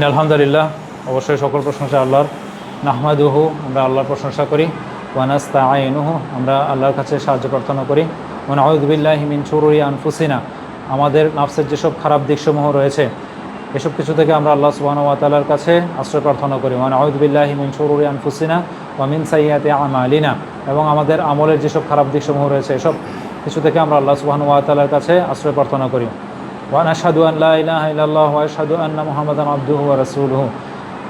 আলহামদুলিল্লাহ, অবশ্যই সকল প্রশংসা আল্লাহর। নাহমাদুহু, আমরা আল্লাহর প্রশংসা করি। ওয়া নাস্তাঈনুহু, আমরা আল্লাহর কাছে সাহায্য প্রার্থনা করি। ওয়া নাউযু বিল্লাহি মিন শুরুরি আনফুসিনা, আমাদের নাফসের যেসব খারাপ দিকসমূহ রয়েছে এসব কিছু থেকে আমরা আল্লাহ সুবহানাহু ওয়া তাআলার কাছে আশ্রয় প্রার্থনা করি। ওয়া নাউযু বিল্লাহি মিন শুরুরি আনফুসিনা ওয়া মিন সাইয়্যাতি আমালিনা, এবং আমাদের আমলের যেসব খারাপ দিকসমূহ রয়েছে এসব কিছু থেকে আমরা আল্লাহ সুবহানাহু ওয়া তাআলার কাছে আশ্রয় প্রার্থনা করি। ওয়া আশহাদু আন লা ইলাহা ইল্লাল্লাহ ওয়া আশহাদু আন্না মুহাম্মাদান আবদুহু ওয়া রাসূলুহু,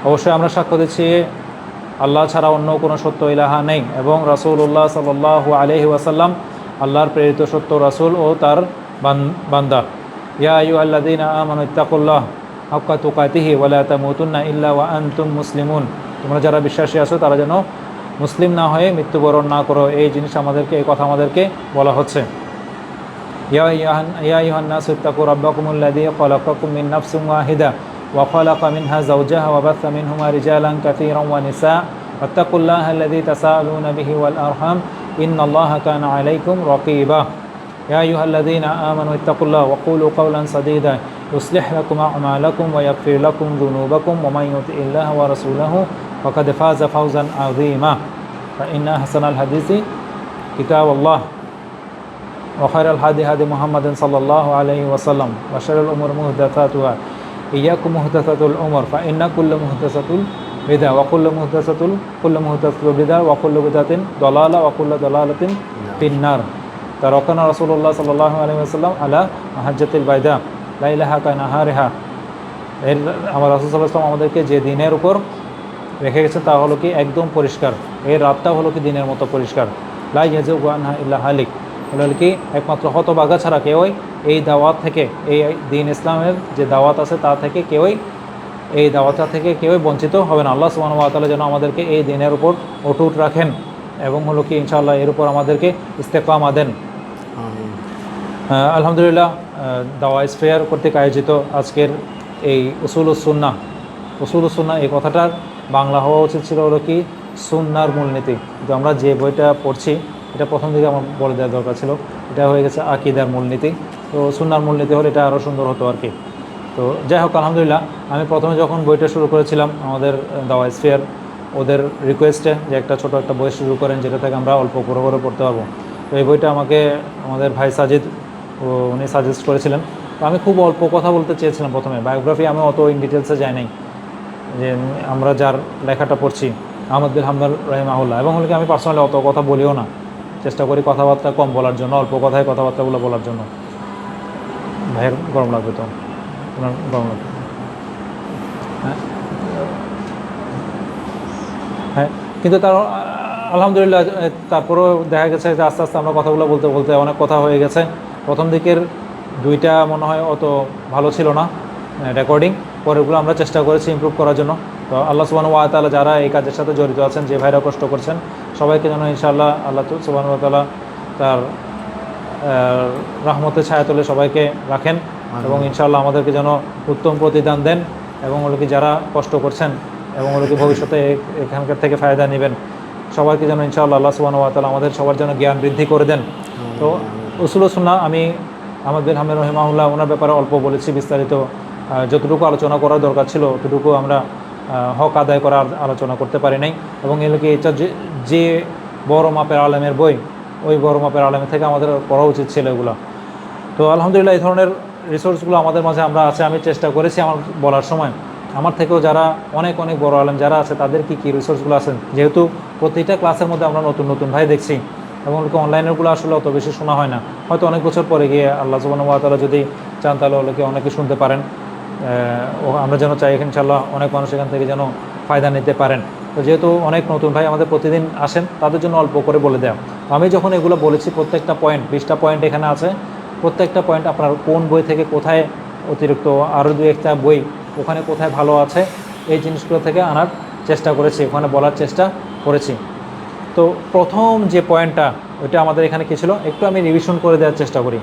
অবশ্যই আমরা সাক্ষ্য দিচ্ছি আল্লাহ ছাড়া অন্য কোনো সত্য ইলাহা নেই, এবং রাসূলুল্লাহ সাল্লাল্লাহু আলাইহি ওয়াসাল্লাম আল্লাহর প্রেরিত সত্য রাসূল ও তার বান্দা। ইয়া আইয়ুহাল্লাযীনা আমানু ইত্তাকুল্লাহ হাক্কা তুকাতিহি ওয়া লা তামুতুন্না ইল্লা ওয়া আনতুম মুসলিমুন, তোমরা যারা বিশ্বাসী আছো তারা যেন মুসলিম না হয়ে মৃত্যুবরণ না করো, এই জিনিস আমাদেরকে, এই কথা আমাদেরকে বলা হচ্ছে। ইয়া আইয়ুহান নাসু ইত্তাকু রাব্বাকুমুল্লাযী খালাকাকুম মিন নাফসিন ওয়াহিদা ওয়া খালাকা মিনহা যাওজাহা ওয়া বাথা মিনহুমা রিজালান কাসীরান ওয়া নিসা ওয়াত্তাকুল্লাহা আল্লাযী তাসাআলুনা বিহি ওয়াল আরহাম ইন্নাল্লাহা কানা আলাইকুম রাকীবা। ইয়া আইয়ুহাল্লাযীনা আমানু ইত্তাকুল্লাহ ওয়া কুলু কাওলান সাদীদা ইউসলিহ লাকুম আ'মালাকুম ওয়া ইয়াগফির লাকুম যুনুবাকুম ওয়া মান ইউতি'ইল্লাহা ওয়া রাসূলাহু ফাকাদ ফাযা ফাওজান আযীমা। ফাইন্না আহসানাল হাদীসি কিতাবুল্লাহ ওয়া খায়রাল হাদী হাদী মুহাম্মাদিন সাল্লাল্লাহু আলাইহি ওয়াসাল্লাম ওয়া শাররুল উমুরি মুহদাসাতুহা ইয়াকুম মুহদাসাতুল উমুর ফাইন্না কুল্লা মুহদাসাতুল বিদআ ওয়া কুল্lu মুহদাসাতুল বিদআ ওয়া কুল্লু বিদআতিন দালালা ওয়া কুল্লু দালালাতিন ফিন্নার। তারাকানা রাসূলুল্লাহ সাল্লাল্লাহু আলাইহি ওয়াসাল্লাম আলা মাহাজ্জাতিল বাইদা লাইলাহা কানাহারিহা, এর আমার রাসূল সাল্লাল্লাহু আলাইহি ওয়াসাল্লাম আমাদেরকে যে দিনের উপর রেখে গেছেন তা হলো কি একদম পরিষ্কার, এর রাতটা হলো কি দিনের মতো পরিষ্কার। লা ইয়াযুগু আনহা ইল্লা হালিক, হলো কি একমাত্র হতভাগা ছাড়া কেউই এই দাওয়াত থেকে, এই দিন ইসলামের যে দাওয়াত আছে তা থেকে কেউই, এই দাওয়াতটা থেকে কেউই বঞ্চিত হবে না। আল্লাহ সুবহানাহু ওয়া তাআলা যেন আমাদেরকে এই দিনের উপর অটুট রাখেন এবং হলো কি ইনশাআল্লাহ এর উপর আমাদেরকে ইস্তেকামা দেন। আলহামদুলিল্লাহ, দাওয়াত ফেয়ার কর্তৃক আয়োজিত আজকের এই উসুলুস সুন্নাহ, এই কথাটার বাংলা হওয়া উচিত ছিল হলো কি সুন্নাহর মূলনীতি। তো আমরা যে বইটা পড়ছি এটা প্রথম দিকে আমার বলে দেওয়ার দরকার ছিল, এটা হয়ে গেছে আকিদার মূলনীতি। তো সুন্নাহর মূলনীতি হলে এটা আরও সুন্দর হতো আর কি। তো যাই হোক, আলহামদুলিল্লাহ, আমি প্রথমে যখন বইটা শুরু করেছিলাম আমাদের দাওয়াত ফেয়ার, ওদের রিকোয়েস্টে যে একটা ছোট একটা বই শুরু করেন যেটা থেকে আমরা অল্প করে পড়তে পারবো। তো এই বইটা আমাকে আমাদের ভাই সাজিদ উনি সাজেস্ট করেছিলেন। তো আমি খুব অল্প কথা বলতে চেয়েছিলাম প্রথমে, বায়োগ্রাফি আমি অত ইন ডিটেলসে যাই নাই, যে আমরা যার লেখাটা পড়ছি আহমদ বিন হাম্বল রাহিমাহুল্লাহ, এবং হলে কি আমি পার্সোনালি অত কথা বলিও না, চেষ্টা করি কথাবার্তা কম বলার জন্য, অল্প কথায় কথাবার্তাগুলো বলার জন্য। ভাইয়ের গরম লাগবে তো, ওনার গরম লাগবে। হ্যাঁ, কিন্তু তার আলহামদুলিল্লাহ তারপরেও দেখা গেছে যে আস্তে আস্তে আমরা কথাগুলো বলতে বলতে অনেক কথা হয়ে গেছে। প্রথম দিকের দুইটা মনে হয় অত ভালো ছিল না রেকর্ডিং, পরেরগুলো আমরা চেষ্টা করেছি ইমপ্রুভ করার জন্য। তো আল্লাহ সুবহানাহু ওয়া তাআলা যারা এই কাজের সাথে জড়িত আছেন, যে ভাইরা কষ্ট করছেন, সবাইকে যেন ইনশাআল্লাহ আল্লাহ সুবহানাহু ওয়া তাআলা তার রহমতের ছায়াতলে সবাইকে রাখেন, এবং ইনশাআল্লাহ আমাদেরকে যেন উত্তম প্রতিদান দেন, এবং ওগুলো কি যারা কষ্ট করছেন এবং ওগুলো কি ভবিষ্যতে এখানকার থেকে ফায়দা নেবেন, সবাইকে যেন ইনশাআল্লাহ আল্লাহ সুবহানাহু ওয়া তাআলা আমাদের সবার জন্য জ্ঞান বৃদ্ধি করে দেন। তো উসুলুস সুন্নাহ আমি আহমদ বিন হাম্বল রাহিমাহুল্লাহ ওনার ব্যাপারে অল্প বলেছি, বিস্তারিত যতটুকু আলোচনা করার দরকার ছিল ততটুকু আমরা হক আদায় করার আলোচনা করতে পারি নাই। এবং এগুলোকে এটা যে বড় মাপের আলেমের বই, ওই বড় মাপের আলেমের থেকে আমাদের পড়া উচিত ছিল এগুলো। তো আলহামদুলিল্লাহ এই ধরনের রিসোর্সগুলো আমাদের মাঝে আমরা আছে। আমি চেষ্টা করেছি আমার বলার সময় আমার থেকেও যারা অনেক অনেক বড় আলেম যারা আছে তাদের কী রিসোর্সগুলো আছেন, যেহেতু প্রতিটা ক্লাসের মধ্যে আমরা নতুন নতুন ভাই দেখছি, এবং অনলাইনেরগুলো আসলে অত বেশি শোনা হয় না। হয়তো অনেক বছর পরে গিয়ে আল্লাহ সুবহানাহু ওয়া তাআলা যদি চান তাহলে ওগুলোকে অনেকে শুনতে পারেন। আমরা যেন চাই ইনশাআল্লাহ অনেক মানুষ এখান থেকে যেন ফায়দা নিতে পারেন। তো যেহেতু অনেক নতুন ভাই আমাদের প্রতিদিন আসেন, তাদের জন্য অল্প করে বলে দেওয়া। আমি যখন এগুলো বলেছি প্রত্যেকটা পয়েন্ট, 20টা পয়েন্ট এখানে আছে, প্রত্যেকটা পয়েন্ট আপনার কোন বই থেকে কোথায় অতিরিক্ত আরও দু একটা বই ওখানে কোথায় ভালো আছে, এই জিনিসগুলো থেকে আনার চেষ্টা করেছি, ওখানে বলার চেষ্টা করেছি। তো প্রথম যে পয়েন্টটা ওইটা আমাদের এখানে কী ছিল একটু আমি রিভিশন করে দেওয়ার চেষ্টা করি।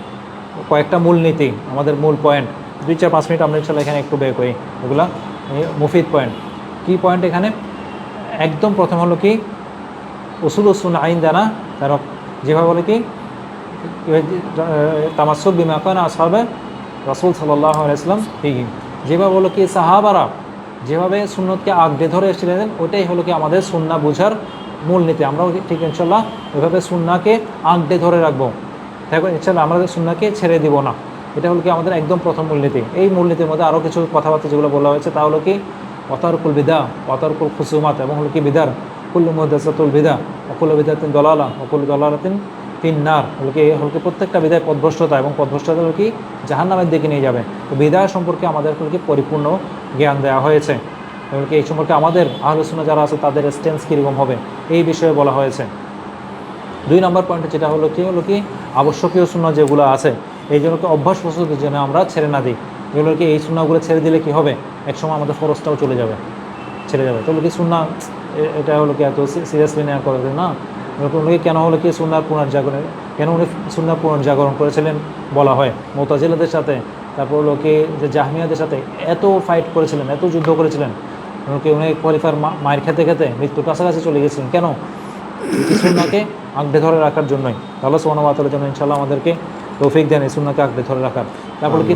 কয়েকটা মূলনীতি, আমাদের মূল পয়েন্ট 2-4-5 মিনিট আমরা ইনশাআল্লাহ এখানে একটু বের করি, এগুলা মুফিদ পয়েন্ট। কী পয়েন্ট এখানে? একদম প্রথম হলো কি উসুলুস সুন্নাহ আইনদানা, তার যেভাবে বলে কি তামাসসুক বিমা কানা আসহাবে রাসূল সাল্লাল্লাহু আলাইহি ওয়াসাল্লাম ফিহি, যেভাবে বলো কি সাহাবারা যেভাবে সুন্নতকে আঁকড়ে ধরে এসেছিলেন ওটাই হলো কি আমাদের সুন্নাহ বোঝার মূলনীতি। আমরাও ঠিক ইনশাল্লাহ ওইভাবে সুন্নাহকে আঁকড়ে ধরে রাখবো, দেখো ইনশাল্লাহ আমরা সুন্নাহকে ছেড়ে দিব না। এটা হলো কি আমাদের একদম প্রথম মূলনীতি। এই মূলনীতির মধ্যে আরও কিছু কথাবার্তা যেগুলো বলা হয়েছে তা হলো কি অতারকুল বিদা, অতারকুল খুসুমাত, এবং হলো কি বিদার কুল্লু মুহদাসাতুল বিদা, অকুল্লু বিদাতিন দলালা, অকুল্লু দলালাতিন ফিন্নার। হলো কি প্রত্যেকটা বিদায় পথভ্রষ্টতা, এবং পথভ্রষ্টতা হলো কি জাহান্নামের দিকে নিয়ে যাবে। তো বিদায় সম্পর্কে আমাদের হলো কি পরিপূর্ণ জ্ঞান দেওয়া হয়েছে, এবং কি এই সম্পর্কে আমাদের আহলে সুন্নাহ যারা আছে তাদের স্ট্যান্স কীরকম হবে এই বিষয়ে বলা হয়েছে। 2 নম্বর পয়েন্টে যেটা হলো কি আবশ্যকীয় সুন্নাহ যেগুলো আছে এই জন্য কি অভ্যাসবশত যেন আমরা ছেড়ে না দিই। এগুলো কি এই সুন্নাহগুলো ছেড়ে দিলে কি হবে, একসময় আমাদের ফরজটাও ছেড়ে যাবে। তো হলো কি সুন্নাহ এটা হলো কি এত সিরিয়াসলি নেওয়ার কথা না। উনি কেন হলো কি সুন্নাহর পুনর্জাগরণ, কেন উনি সুন্নাহর পুনর্জাগরণ করেছিলেন বলা হয় মুতাজিলাদের সাথে, তারপর হলো কি যে জাহমিয়াদের সাথে এত ফাইট করেছিলেন, এত যুদ্ধ করেছিলেন, উনি খলিফার মায়ের খেতে খেতে মৃত্যুর কাছাকাছি চলে গেছিলেন। কেন? সুন্নাহকে আঁকড়ে ধরে রাখার জন্যই। তাহলে সুবহানাহু ওয়া তাআলা যেন ইনশাআল্লাহ আমাদেরকে তৌফিক দেন এই সুন্নাহকে আঁকড়ে ধরে রাখার। তারপর কি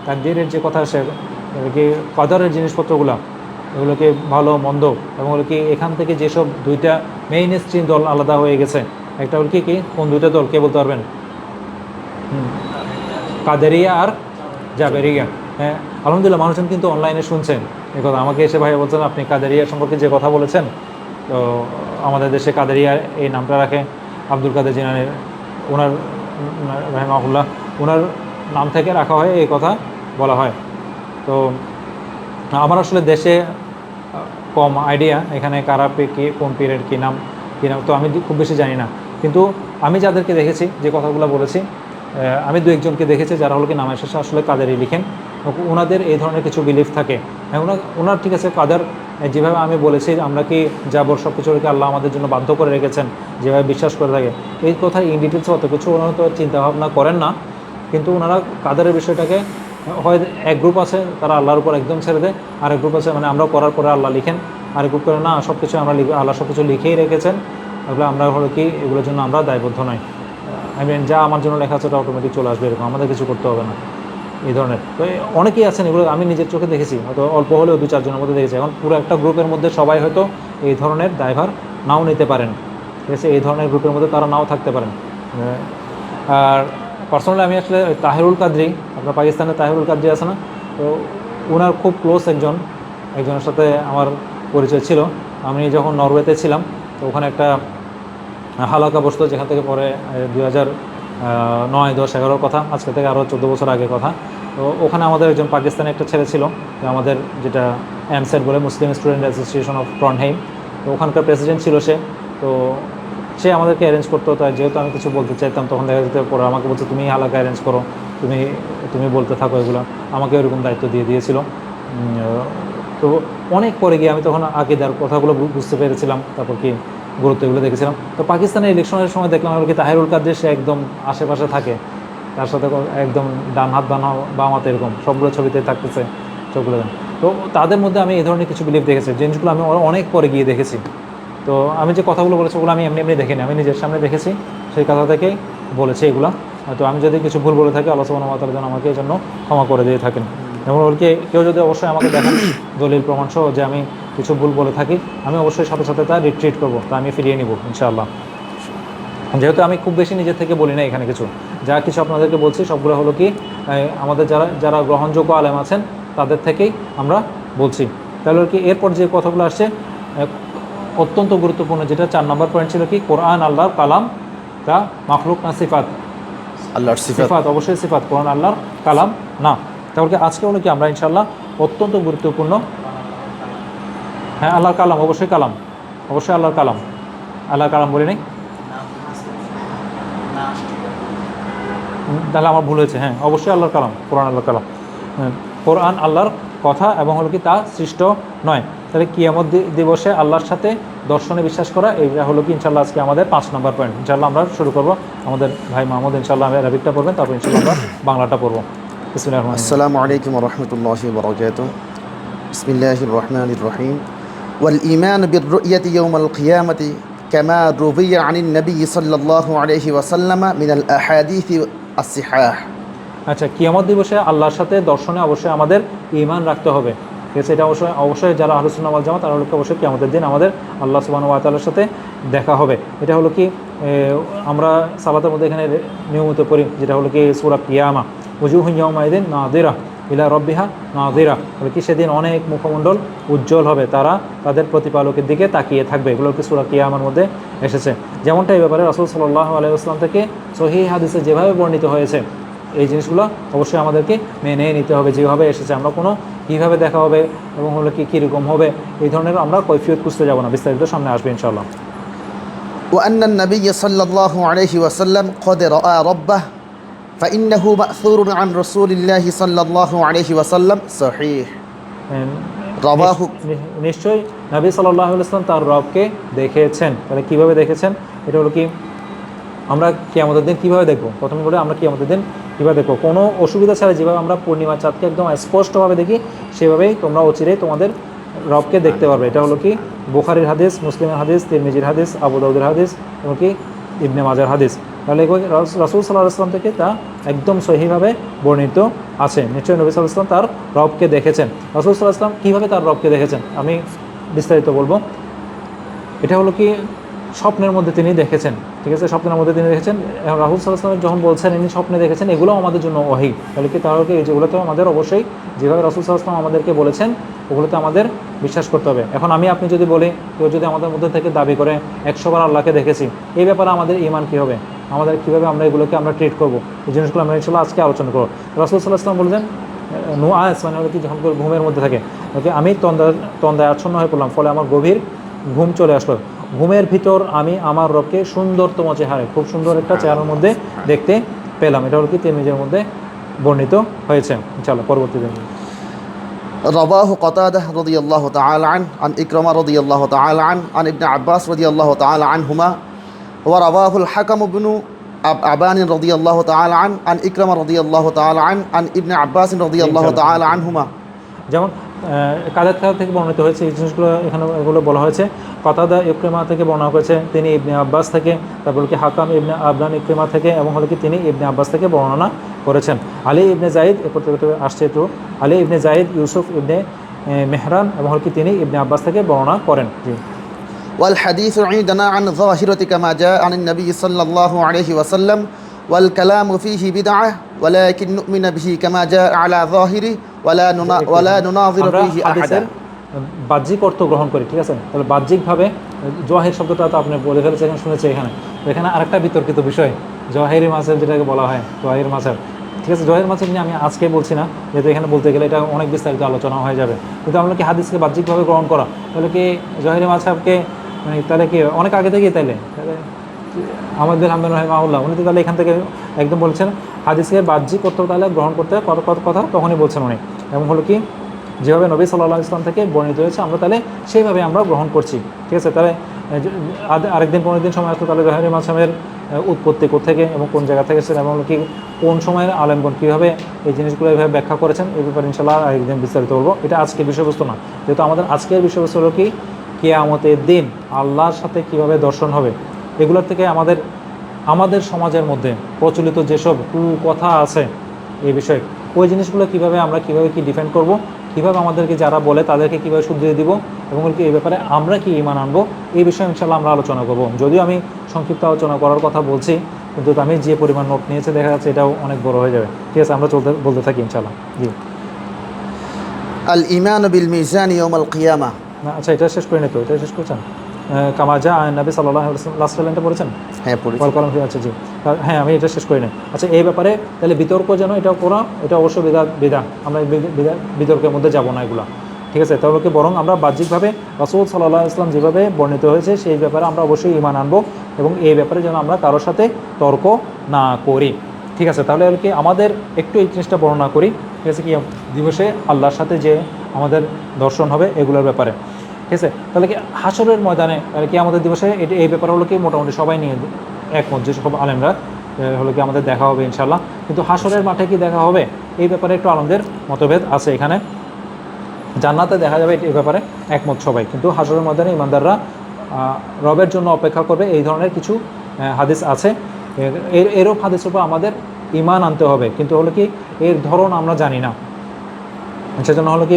তাকদীরের যে কথা আসে, কি কদরের জিনিসপত্রগুলো, এগুলোকে ভালো মন্দ, এবং হলো কি এখান থেকে যেসব 2টা মেইন স্ট্রিম দল আলাদা হয়ে গেছে, একটা হলো কি কোন 2টা দল কে বলতে পারবেন? কাদেরিয়া আর জাবেরিয়া। হ্যাঁ, আলহামদুলিল্লাহ মানুষজন কিন্তু অনলাইনে শুনছেন এই কথা। আমাকে এসে ভাই বলছেন আপনি কাদেরিয়া সম্পর্কে যে কথা বলেছেন, তো আমাদের দেশে কাদেরিয়া এই নামটা রাখে আব্দুল কাদের জিলানীর, ওনার রাহিমাহুল্লাহ, ওনার নাম থেকে রাখা হয়, এই কথা বলা হয়। তো আমার আসলে দেশে কম আইডিয়া এখানে কারা কি কোন পীরের কী নাম তো আমি খুব বেশি জানি না। কিন্তু আমি যাদেরকে দেখেছি, যে কথাগুলো বলেছি, আমি 2-1জনকে দেখেছি যারা হলো কি নামের শেষে আসলে কাদেরই লিখেন। ওনাদের এই ধরনের কিছু বিলিফ থাকে। ওনার ঠিক আছে কাদের, যেভাবে আমি বলেছি আমরা কি যাবর সব কিছুকে আল্লাহ আমাদের জন্য বাধ্য করে রেখেছেন, যেভাবে বিশ্বাস করে থাকে, এই কথা ইন ডিটেলস অত কিছু ওনারা তো চিন্তাভাবনা করেন না। কিন্তু ওনারা কাদেরের বিষয়টাকে হয়, এক গ্রুপ আছে তারা আল্লাহর উপর একদম ছেড়ে দেয়, আরেক গ্রুপ আছে মানে আমরা করার পরে আল্লাহ লিখেন, আরেক গ্রুপ করে না সব কিছু আমরা আল্লাহ সব কিছু লিখেই রেখেছেন, এগুলো আমরা হলো কি এগুলোর জন্য আমরা দায়বদ্ধ নয়। যা আমার জন্য লেখা আছে ওটা অটোমেটিক চলে আসবে, এরকম আমাদের কিছু করতে হবে না, এই ধরনের। তো অনেকেই আছেন, এগুলো আমি নিজের চোখে দেখেছি, হয়তো অল্প হলেও 2-4জনের মধ্যে দেখেছি। এখন পুরো একটা গ্রুপের মধ্যে সবাই হয়তো এই ধরনের দায়ভার নাও নিতে পারেন, ঠিক আছে, এই ধরনের গ্রুপের মধ্যে তারা নাও থাকতে পারেন। আর পার্সোনালি আমি আসলে তাহিরুল কাদরি, আপনার পাকিস্তানের তাহিরুল কাদরি আছে না, তো ওনার খুব ক্লোজ একজনের সাথে আমার পরিচয় ছিল। আমি যখন নরওয়েতে ছিলাম, তো ওখানে একটা হালাকা বসতো, যেখান থেকে পরে 2009, 10, 11 কথা, আজকে থেকে আরও 14 বছর আগের কথা। তো ওখানে আমাদের একজন পাকিস্তানি একটা ছেলে ছিল, আমাদের যেটা এমসেট বলে, মুসলিম স্টুডেন্ট অ্যাসোসিয়েশন অফ ট্রনহেইম, তো ওখানকার প্রেসিডেন্ট ছিল সে। তো সে আমাদেরকে অ্যারেঞ্জ করতো, তাই যেহেতু আমি কিছু বলতে চাইতাম তখন দেখা যেতে পরে আমাকে বলছে তুমি হালাকা অ্যারেঞ্জ করো, তুমি বলতে থাকো এগুলো, আমাকে ওরকম দায়িত্ব দিয়ে দিয়েছিল। তো অনেক পরে গিয়ে আমি তখন আকীদার কথাগুলো বুঝতে পেরেছিলাম, তারপর কি গুরুত্ব এগুলো দেখেছিলাম। তো পাকিস্তানের ইলেকশনের সময় দেখলাম আর কি তাহিরুল কাদের সে একদম আশেপাশে থাকে, তার সাথে একদম ডান হাত বাম হাত এরকম সবগুলো ছবিতে থাকতেছে সবগুলো। তো তাদের মধ্যে আমি এই ধরনের কিছু বিলিফ দেখেছি, জিনিসগুলো আমি অনেক পরে গিয়ে দেখেছি। তো আমি যে কথাগুলো বলেছি ওগুলো আমি এমনি দেখিনি, আমি নিজের সামনে দেখেছি, সেই কথা থেকেই বলেছি এগুলো। তো আমি যদি কিছু ভুল বলে থাকি আল্লাহ সুবহানাহু ওয়া তাআলা যেন আমাকে এই জন্য ক্ষমা করে দিয়ে থাকেন। এবং ওর কি কেউ যদি অবশ্যই আমাকে দেখেন দলিল প্রমাণ সহ যে আমি কিছু ভুল বলে থাকি, আমি অবশ্যই সাথে সাথে তা রিট্রিট করবো, তা আমি ফিরিয়ে নিব ইনশাআল্লাহ। যেহেতু আমি খুব বেশি নিজের থেকে বলি না এখানে কিছু, যা কিছু আপনাদেরকে বলছি সবগুলো হলো কি আমাদের যারা গ্রহণযোগ্য আলেম আছেন তাদের থেকেই আমরা বলছি। তাহলে কি এরপর যে কথাগুলো আসছে অত্যন্ত গুরুত্বপূর্ণ, যেটা 4 নম্বর পয়েন্ট ছিল কি কোরআন আল্লাহর কালাম, তা মাখলুক না সিফাত? আল্লাহর সিফাত, অবশ্যই সিফাত, কোরআন আল্লাহর কালাম না। তাহলে আজকে হলো কি আমরা ইনশাআল্লাহ অত্যন্ত গুরুত্বপূর্ণ, হ্যাঁ আল্লাহর কালাম, অবশ্যই কালাম, অবশ্যই আল্লাহর কালাম, আল্লাহর কালাম বলি নাই, তাহলে আমার ভুল হয়েছে। হ্যাঁ অবশ্যই আল্লাহর কালাম, কোরআন আল্লাহর কালাম, কোরআন আল্লাহর কথা এবং হলো কি তা সৃষ্ট নয়। তাহলে কিয়ামত দিবসে আল্লাহর সাথে দর্শনে বিশ্বাস করা, এইটা হলো কি ইনশাআল্লাহ আজকে আমাদের 5 নম্বর পয়েন্ট। ইনশাআল্লাহ আমরা শুরু করবো, আমাদের ভাই মাহমুদ ইনশাআল্লাহ আরবিকটা পড়বেন, তারপর ইনশাআল্লাহ আমরা বাংলাটা পড়বো। আসসালামু আলাইকুম ওয়া রাহমাতুল্লাহি ওয়া বারাকাতুহু। বিসমিল্লাহির রহমানির রহিম। ওয়াল ঈমান বির-রু'য়াতি ইয়াওমাল কিয়ামাতি কামা রুবিয়া আনিন নবী সাল্লাল্লাহু আলাইহি ওয়াসাল্লাম মিনাল আহাদিসি আস-সিহাহ। আচ্ছা, কিয়ামত দিবসে আল্লাহর সাথে দর্শনে অবশ্যই আমাদের ঈমান রাখতে হবে। ঠিক আছে, এটা অবশ্যই অবশ্যই যারা আহলুস সুন্নাহ ওয়াল জামাত তারা হলো কি অবশ্যই কিয়ামতের দিন আমাদের আল্লাহ সুবহানাহু ওয়া তাআলার সাথে দেখা হবে। এটা হলো কি আমরা সালাতের মধ্যে এখানে নিয়মিত পড়ি, যেটা হলো কি সূরা কিয়ামা, উজুহুন ইয়াওমাইদিন নাযিরা ইলা রাব্বিহা নাযিরা, হলো কি সেদিন অনেক মুখমণ্ডল উজ্জ্বল হবে, তারা তাদের প্রতিপালকের দিকে তাকিয়ে থাকবে। এগুলো কি সূরা কিয়ামার মধ্যে এসেছে। যেমনটা এই ব্যাপারে রাসূল সাল্লাল্লাহু আলাইহি ওয়াসাল্লাম থেকে সহিহ হাদিসে যেভাবে বর্ণিত হয়েছে, এই জিনিসগুলো অবশ্যই আমাদেরকে মেনে নিতে হবে যেভাবে এসেছে। আমরা কোনো কীভাবে দেখা হবে এবং হলো কি কীরকম হবে এই ধরনের আমরা কৈফিয়ত খুঁজতে যাব না, বিস্তারিত সামনে আসবে ইনশাআল্লাহ। وأن النبي صلى الله عليه وسلم قد رأى ربه فإنه مأثور عن رسول الله صلى الله عليه وسلم صحيح رواه নিশ্চয়ই নবী সাল্লাল্লাহু আলাইহি ওয়াসাল্লাম তার রবকে দেখেছেন। তাহলে কীভাবে দেখেছেন, এটা হলো কি আমরা কিয়ামতের দিন কীভাবে দেখবো, প্রথমে বলে আমরা কিয়ামতের দিন কীভাবে দেখবো, কোনো অসুবিধা ছাড়া যেভাবে আমরা পূর্ণিমার চাঁদকে একদম স্পষ্টভাবে দেখি সেভাবেই তোমরা অচিরেই তোমাদের রবকে দেখতে পারবে। এটা হলো কি বুখারীর হাদিস, মুসলিমের হাদিস, তিরমিজির হাদিস, আবু দাউদের হাদিস এবং কি ইবনে মাজার হাদিস। তাহলে রাসূল সাল্লাল্লাহু আলাইহি ওয়াসাল্লাম থেকে তা একদম সহিভাবে বর্ণিত আছে। নিশ্চয়ই নবী সাল্লাল্লাহু আলাইহি ওয়াসাল্লাম তার রবকে দেখেছেন। রাসূল সাল্লাল্লাহু আলাইহি ওয়াসাল্লাম কীভাবে তার রবকে দেখেছেন আমি বিস্তারিত বলবো। এটা হলো কি স্বপ্নের মধ্যে তিনি দেখেছেন, ঠিক আছে, স্বপ্নের মধ্যে তিনি দেখেছেন। রাসূল সাল্লাল্লাহু আলাইহি ওয়াসাল্লাম যখন বলছেন ইনি স্বপ্নে দেখেছেন, এগুলোও আমাদের জন্য ওহী। তাহলে কি তাহলে যেগুলোতে আমাদের অবশ্যই যেভাবে রাসূল সাল্লাল্লাহু আলাইহি ওয়াসাল্লাম আমাদেরকে বলেছেন ওগুলোতে আমাদের বিশ্বাস করতে হবে। এখন আমি আপনি যদি বলি, কেউ যদি আমাদের মধ্যে থেকে দাবি করে 100 বার আল্লাহকে দেখেছি, এই ব্যাপারে আমাদের ঈমান কী হবে, আমাদের কীভাবে আমরা এগুলোকে আমরা ট্রিট করবো, এই জিনিসগুলো আমরা ইনশাআল্লাহ আজকে আলোচনা করবো। রাসূল সাল্লাল্লাহু আলাইহি ওয়াসাল্লাম বলেছেন নুআস মানে হলো কি যখন ঘুমের মধ্যে থাকে, ওকে আমি তন্দায় আচ্ছন্ন হয়ে পড়লাম, ফলে আমার গভীর ঘুম চলে আসলো। ঘুমের ভিতর আমি আমার রবকে সুন্দরতম চেহারায়, খুব সুন্দর একটা চেহারার মধ্যে দেখতে পেলাম। এটা হলো কি তিরমিজির মধ্যে বর্ণিত হয়েছে। চলো পরবর্তী দিন। رواه قتادة رضي الله تعالى عنه عن إكرمة رضي الله تعالى عنه عن ابن عباس رضي الله تعالى عنهما ورواه الحكم بن أبان رضي الله تعالى عنه عن إكرمة رضي الله تعالى عنه عن ابن عباس رضي الله تعالى عنهما। যেমন কাতাদা থেকে বর্ণিত হয়েছে এই জিনিসগুলো, এখানে এগুলো বলা হয়েছে। কাতাদা ইকরিমা থেকে বর্ণনা করেছে, তিনি ইবনে আব্বাস থেকে, তারপর কি হাকাম ইবনে আবরান ইকরিমা থেকে, এবং হলো কি তিনি ইবনে আব্বাস থেকে বর্ণনা করেছেন। আলী ইবনে জাইদ এরপর আসছে একটু, আলী ইবনে জাইদ, ইউসুফ ইবনে মেহরান এবং হলো কি তিনি ইবনে আব্বাস থেকে বর্ণনা করেন। জি। والحديث عندنا عن ظاهرة كما جاء عن النبي صلى الله عليه وسلم والكلام فيه بدعة ولكن نؤمن به كما جاء على ظاهره ولا نناظر فيه أحدا। বাহ্যিক অর্থ গ্রহণ করি, ঠিক আছে। তাহলে বাহ্যিকভাবে জওয়াহির শব্দটা তো আপনি বলে ফেলেছেন, এখানে শুনেছি। এখানে আরেকটা বিতর্কিত বিষয় জওয়াহিরি মাছের, যেটাকে বলা হয় জওয়াহির মাছের, ঠিক আছে। জওয়াহির মাছের নিয়ে আমি আজকে বলছি না, যেহেতু এখানে বলতে গেলে এটা অনেক বিস্তারিত আলোচনা হয়ে যাবে। কিন্তু আমরা কি হাদিসকে বাহ্যিকভাবে গ্রহণ করা, তাহলে কি জওয়াহিরি মাছকে মানে তাহলে কি অনেক আগে থেকেই তাহলে আমাদের হামদান রাহিমাহুল্লাহ উনি তো তাহলে এখান থেকে একদম বলছেন হাদিসকে বাহ্যিক অর্থ তাহলে গ্রহণ করতে কথা তখনই বলছেন উনি। এবং হলো কি যেভাবে নবী সাল্লাল্লাহু আলাইহি ওয়াসাল্লাম থেকে বর্ণিত হয়েছে আমরা তাহলে সেইভাবে আমরা গ্রহণ করছি, ঠিক আছে। তাহলে আরেকদিন 15 দিন সময় আসলো, তাহলে জওয়াহিরি মাছের উৎপত্তি কোথেকে এবং কোন জায়গা থেকে এসেছে এবং কি কোন সময়ের আলেমগণ কীভাবে এই জিনিসগুলো এইভাবে ব্যাখ্যা করেছেন, এই ব্যাপারে ইনশাআল্লাহ আরেকদিন বিস্তারিত বলবো। এটা আজকের বিষয়বস্তু না, যেহেতু আমাদের আজকের বিষয়বস্তু হলো কি কিয়ামতের দিন আল্লাহর সাথে কিভাবে দর্শন হবে। এগুলোর থেকে আমাদের সমাজের মধ্যে প্রচলিত যেসব কথা আছে এই বিষয়ে, ওই জিনিসগুলো কীভাবে আমরা কীভাবে কি ডিফেন্ড করব, কীভাবে আমাদেরকে যারা বলে তাদেরকে কীভাবে শুধরিয়ে দিব, এবং কি এই ব্যাপারে আমরা কি ঈমান আনবো, এই বিষয়ে ইনশাআল্লাহ আমরা আলোচনা করব। যদিও আমি সংক্ষিপ্ত আলোচনা করার কথা বলছি, কিন্তু আমি যে পরিমাণ নোট নিয়েছে দেখা যাচ্ছে এটাও অনেক বড় হয়ে যাবে, ঠিক আছে। আমরা বলতে থাকি ইনশাআল্লাহ। জি। আল ঈমান বিল মিজান ইয়াউমাল কিয়ামা। না আচ্ছা, এটা শেষ করে নিত, এটা শেষ করছেন। কামাজা নবী সাল্লাল্লাহু আলাইহি ওয়াসাল্লাম লাস্ট লাইনটা পড়েছেন? হ্যাঁ পড়েছি। কলম আচ্ছা জি, হ্যাঁ আমি এটা শেষ করি না। আচ্ছা, এই ব্যাপারে তাহলে বিতর্ক যেন এটা করা, এটা অবশ্যই বিদআত, আমরা বিতর্কের মধ্যে যাব না এগুলা, ঠিক আছে। তাহলে কি বরং আমরা বাহ্যিকভাবে রাসূল সাল্লাল্লাহু আলাইহি ওয়াসাল্লাম যেভাবে বর্ণিত হয়েছে সেই ব্যাপারে আমরা অবশ্যই ঈমান আনবো, এবং এই ব্যাপারে যেন আমরা কারোর সাথে তর্ক না করি, ঠিক আছে। তাহলে কি আমাদের একটু এই জিনিসটা বর্ণনা করি, ঠিক আছে, কি দিবসে আল্লাহর সাথে যে আমাদের দর্শন হবে এগুলোর ব্যাপারে, ঠিক আছে। তাহলে কি হাসরের ময়দানে তাহলে কি আমাদের দিবসে এই ব্যাপারে হলো কি মোটামুটি সবাই নিয়ে একমত, যে সব আলেমরা হলো কি আমাদের দেখা হবে ইনশাআল্লাহ। কিন্তু হাসরের মাঠে কি দেখা হবে এই ব্যাপারে একটু আলেমদের মতভেদ আছে। এখানে জান্নাতে দেখা যাবে এই ব্যাপারে একমত সবাই, কিন্তু হাসরের ময়দানে ইমানদাররা রবের জন্য অপেক্ষা করবে, এই ধরনের কিছু হাদিস আছে। এরূপ হাদিসের উপর আমাদের ঈমান আনতে হবে, কিন্তু হলো কি এর ধরন আমরা জানি না, সেজন্য হলো কি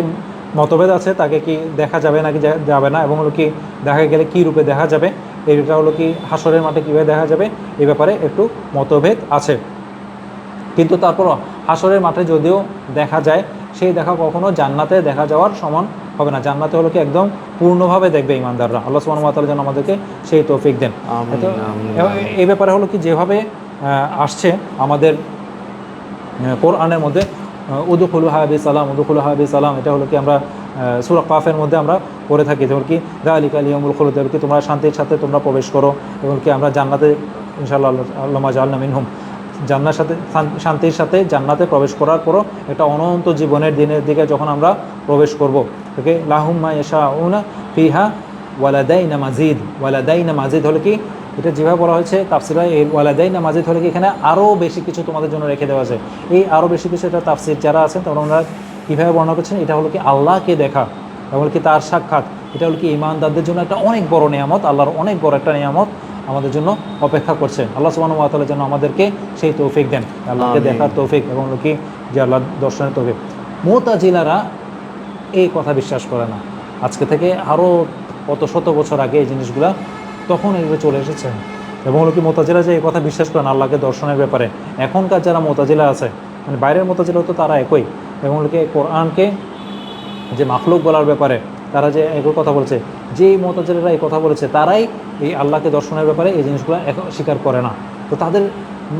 মতভেদ আছে, তাকে কি দেখা যাবে নাকি যাবে না, এবং হলো কি দেখা গেলে কি রূপে দেখা যাবে, এটা হলো কি হাসরের মাঠে কীভাবে দেখা যাবে, এই ব্যাপারে একটু মতভেদ আছে। কিন্তু তারপরও হাসরের মাঠে যদিও দেখা যায়, সেই দেখা কখনো জান্নাতে দেখা যাওয়ার সমান হবে না। জান্নাতে হলো কি একদম পূর্ণভাবে দেখবে ইমানদাররা। আল্লাহ সুবহানাহু ওয়া তাআলা যেন আমাদেরকে সেই তৌফিক দেন। তো এই ব্যাপারে হলো কি যেভাবে আসছে আমাদের কোরআনের মধ্যে উদখুলুহা বিসালাম, উদখুলুহা বিসালাম, এটা হলো কি আমরা সূরা কাফের মধ্যে আমরা পড়ে থাকি, যেমন কি যালিকাল ইয়াউমুল খুলুদ, কি তোমরা শান্তির সাথে তোমরা প্রবেশ করো, এবং কি আমরা জান্নাতে ইনশাআল্লাহ আল্লাহুম্মা জাআলনা মিনহুম, জান্নাতের সাথে শান্তির সাথে জান্নাতে প্রবেশ করার পরও একটা অনন্ত জীবনের দিনের দিকে যখন আমরা প্রবেশ করব, ওকে লাহুম মা ইয়াশাউনা ফিহা ওয়ালাদাইনা মাজিদ। ওয়ালাদাইনা মাজিদ হলো কি, এটা যেভাবে বলা হয়েছে তাফসিরে, এই ওয়ালাদাইনা মাজিদ হলে কি এখানে আরও বেশি কিছু তোমাদের জন্য রেখে দেওয়া আছে। এই আরও বেশি কিছু, এটা তাফসির যারা আছেন তারা ওনারা কীভাবে বর্ণনা করছেন, এটা হলো কি আল্লাহকে দেখা, এবং কি তার সাক্ষাৎ, এটা হলো কি ঈমানদারদের জন্য একটা অনেক বড় নিয়ামত, আল্লাহর অনেক বড় একটা নিয়ামত আমাদের জন্য অপেক্ষা করছে। আল্লাহ সুবহানাহু ওয়া তাআলা যেন আমাদেরকে সেই তৌফিক দেন, আল্লাহকে দেখার তৌফিক, এবং কি যে আল্লাহ দর্শনের তৌফিক। মুতাজিলারা এই কথা বিশ্বাস করে না, আজকে থেকে আরও কত শত বছর আগে এই জিনিসগুলা তখন এগুলো চলে এসেছে, এবং হলো কি মুতাজিলা যে এই কথা বিশ্বাস করেন আল্লাহকে দর্শনের ব্যাপারে, এখনকার যারা মুতাজিলা আছে, মানে বাইরের মুতাজিলা তো তারা একই, এবং হলো কি কোরআনকে যে মাখলুক বলার ব্যাপারে তারা যে একই কথা বলছে, যেই মুতাজিলারা এই কথা বলেছে তারাই এই আল্লাহকে দর্শনের ব্যাপারে এই জিনিসগুলো এখন স্বীকার করে না। তো তাদের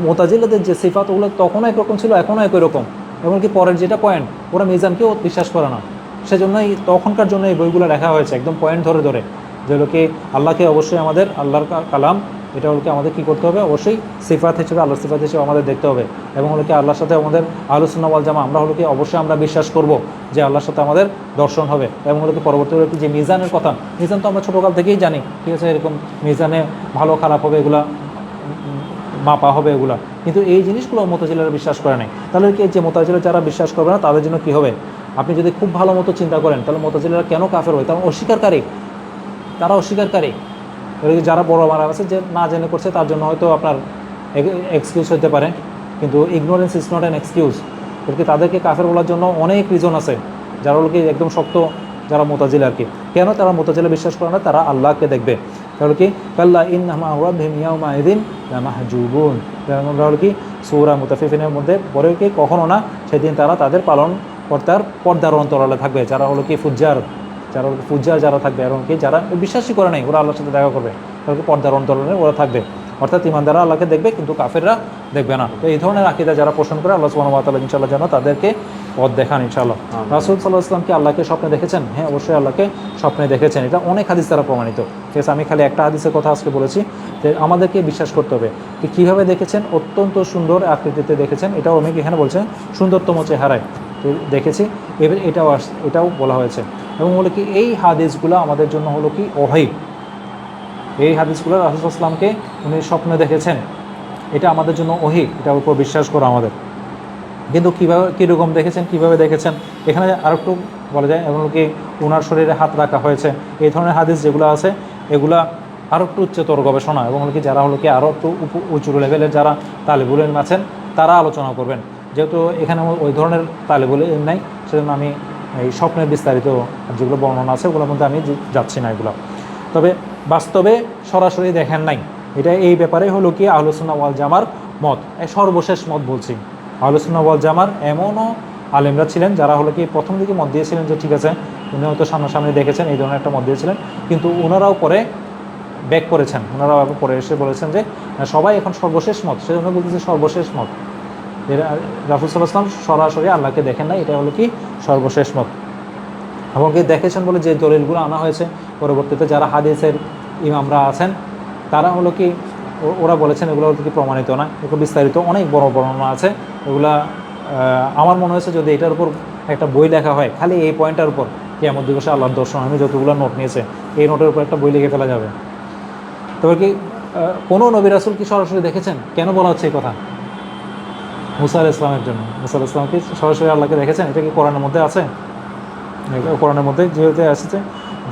মুতাজিলাদের যে সিফাত ওগুলো তখনও একরকম ছিল, এখনও একই রকম, এমনকি পরের যেটা পয়েন্ট, ওরা মিজানকেও বিশ্বাস করে না। সেজন্যই তখনকার জন্য এই বইগুলো লেখা হয়েছে একদম পয়েন্ট ধরে ধরে, যেগুলো কি আল্লাহকে অবশ্যই আমাদের আল্লাহর কালাম, এটা হলো কি আমাদের কী করতে হবে, অবশ্যই সিফাত হিসেবে, আল্লাহ সিফাত হিসেবে আমাদের দেখতে হবে, এবং হলো কি আল্লাহর সাথে আমাদের আহলুস সুন্নাহ ওয়াল জামাত, আমরা হলো কি অবশ্যই আমরা বিশ্বাস করব যে আল্লাহর সাথে আমাদের দর্শন হবে, এবং হলো কি পরবর্তী হলো কি যে মিজানের কথা, মিজান তো আমরা ছোটোকাল থেকেই জানি, ঠিক আছে, এরকম মিজানে ভালো খারাপ হবে, এগুলা মাপা হবে এগুলা, কিন্তু এই জিনিসগুলো মুতাজিলারা বিশ্বাস করে নাই। তাহলে কি যে মুতাজিলা যারা বিশ্বাস করবে না তাদের জন্য কী হবে? আপনি যদি খুব ভালো মতো চিন্তা করেন, তাহলে মুতাজিলারা কেন কাফের হয়? তারা অস্বীকারী, তারা অস্বীকারী। যারা বড় মারা আছে যে না জেনে করছে তার জন্য হয়তো আপনার এক্সকিউজ হতে পারে, কিন্তু ignorance is not an excuse. বলতে তাদেরকে কাফের বলার জন্য অনেক রিজন আছে, যারা হলো কি একদম শক্ত, যারা মুতাজিলা আর কি। কেন তারা মুতাজিলা বিশ্বাস করে না? তারা আল্লাহকে দেখবে। তাহলে কি কাল্লা ইন্নামা রাব্বিহিম ইয়াউমা ইযিন লামাহজুবুন, আমরা হলো কি সূরা মুতাফিফিনের মধ্যে পরে কি কখনো না, সেদিন তারা তাদের পালন কর্তার পর্দার অন্তরালে থাকবে, যারা হলো কি ফুজ্জার, যারা ফুজ্জার যারা থাকবে, এবং কি যারা বিশ্বাসই করে নাই ওরা আল্লাহর সাথে দেখা করবে, তাহলে পর্দার অন্তরালে ওরা থাকবে, অর্থাৎ ইমানদাররা আল্লাহকে দেখবে কিন্তু কাফেররা দেখবে না। তো এই ধরনের আকীদা যারা পোষণ করে, আল্লাহ সুবহানাহু ওয়া তাআলা ইনশাআল্লাহ যেন তাদেরকে পথ দেখান ইনশাআল্লাহ। রাসূল সাল্লাল্লাহু আলাইহি ওয়াসাল্লাম কি আল্লাহকে স্বপ্নে দেখেছেন? হ্যাঁ, অবশ্যই আল্লাহকে স্বপ্নে দেখেছেন, এটা অনেক হাদিস দ্বারা প্রমাণিত। ঠিক আছে, আমি খালি একটা হাদিসের কথা আজকে বলেছি, যে আমাদেরকে বিশ্বাস করতে হবে যে কীভাবে দেখেছেন, অত্যন্ত সুন্দর আকৃতিতে দেখেছেন, এটাও আমি এখানে বলছেন সুন্দরতম চেহারায় দেখেছি, এবার এটাও বলা হয়েছে। এবং হলো কি এই হাদিসগুলো আমাদের জন্য হলো কি ওহী, এই হাদিসগুলো রাসূল সাল্লাল্লাহু আলাইহি ওয়াসাল্লামকে উনি স্বপ্নে দেখেছেন, এটা আমাদের জন্য ওহী, এটার উপর বিশ্বাস করা আমাদের। কিন্তু কীভাবে, কীরকম দেখেছেন, কীভাবে দেখেছেন, এখানে আরেকটু বলা যায়, এবং কি ওনার শরীরে হাত রাখা হয়েছে, এই ধরনের হাদিস যেগুলো আছে এগুলা আরও একটু উচ্চতর গবেষণা, এবং হলো কি যারা হলো কি আরও একটু উঁচু লেভেলের যারা তালিবুল ইলম আছেন তারা আলোচনা করবেন। যেহেতু এখানে ওই ধরনের তালিবুল ইলম নাই, সেজন্য আমি এই স্বপ্নের বিস্তারিত যেগুলো বর্ণনা আছে ওগুলোর মধ্যে আমি যাচ্ছি না এগুলো। তবে বাস্তবে সরাসরি দেখেন নাই, এটা এই ব্যাপারে হলো কি আহলুস সুন্নাহ ওয়াল জামার মত, সর্বশেষ মত বলছি। আহলুস সুন্নাহ ওয়াল জামার এমনও আলেমরা ছিলেন যারা হলো কি প্রথম দিকে মত দিয়েছিলেন যে ঠিক আছে উনি হয়তো সামনাসামনি দেখেছেন, এই ধরনের একটা মত দিয়েছিলেন, কিন্তু ওনারাও পরে ব্যাক করেছেন, ওনারাও পরে এসে বলেছেন যে সবাই এখন সর্বশেষ মত, সেজন্য বলতেছে সর্বশেষ মত। রাসূল সাল্লাল্লাহু আলাইহি ওয়াসাল্লাম সরাসরি আল্লাহকে দেখেন না, এটা হলো কি সর্বশেষ মত। এমনকি দেখেছেন বলে যে দলিলগুলো আনা হয়েছে, পরবর্তীতে যারা হাদিসের ইমামরা আছেন তারা হলো কি ওরা বলেছেন এগুলো হলো কি প্রমাণিত না, এগুলো বিস্তারিত অনেক বড় বর্ণনা আছে। এগুলা আমার মনে হয়েছে যদি এটার উপর একটা বই লেখা হয়, খালি এই পয়েন্টটার উপর, কিয়ামত দিবসে আল্লাহর দর্শন, আমি যতগুলো নোট নিয়েছে এই নোটের উপর একটা বই লিখে ফেলা যাবে। তবে কি কোনো নবী রাসূল কি সরাসরি দেখেছেন? কেন বলা হচ্ছে এই কথা? মুসা আলাইহিস সালামের জন্য। মুসা আলাইহিস সালাম কি সরাসরি আল্লাহকে দেখেছেন? এটা কি কোরআনের মধ্যে আছে? কোরআনের মধ্যে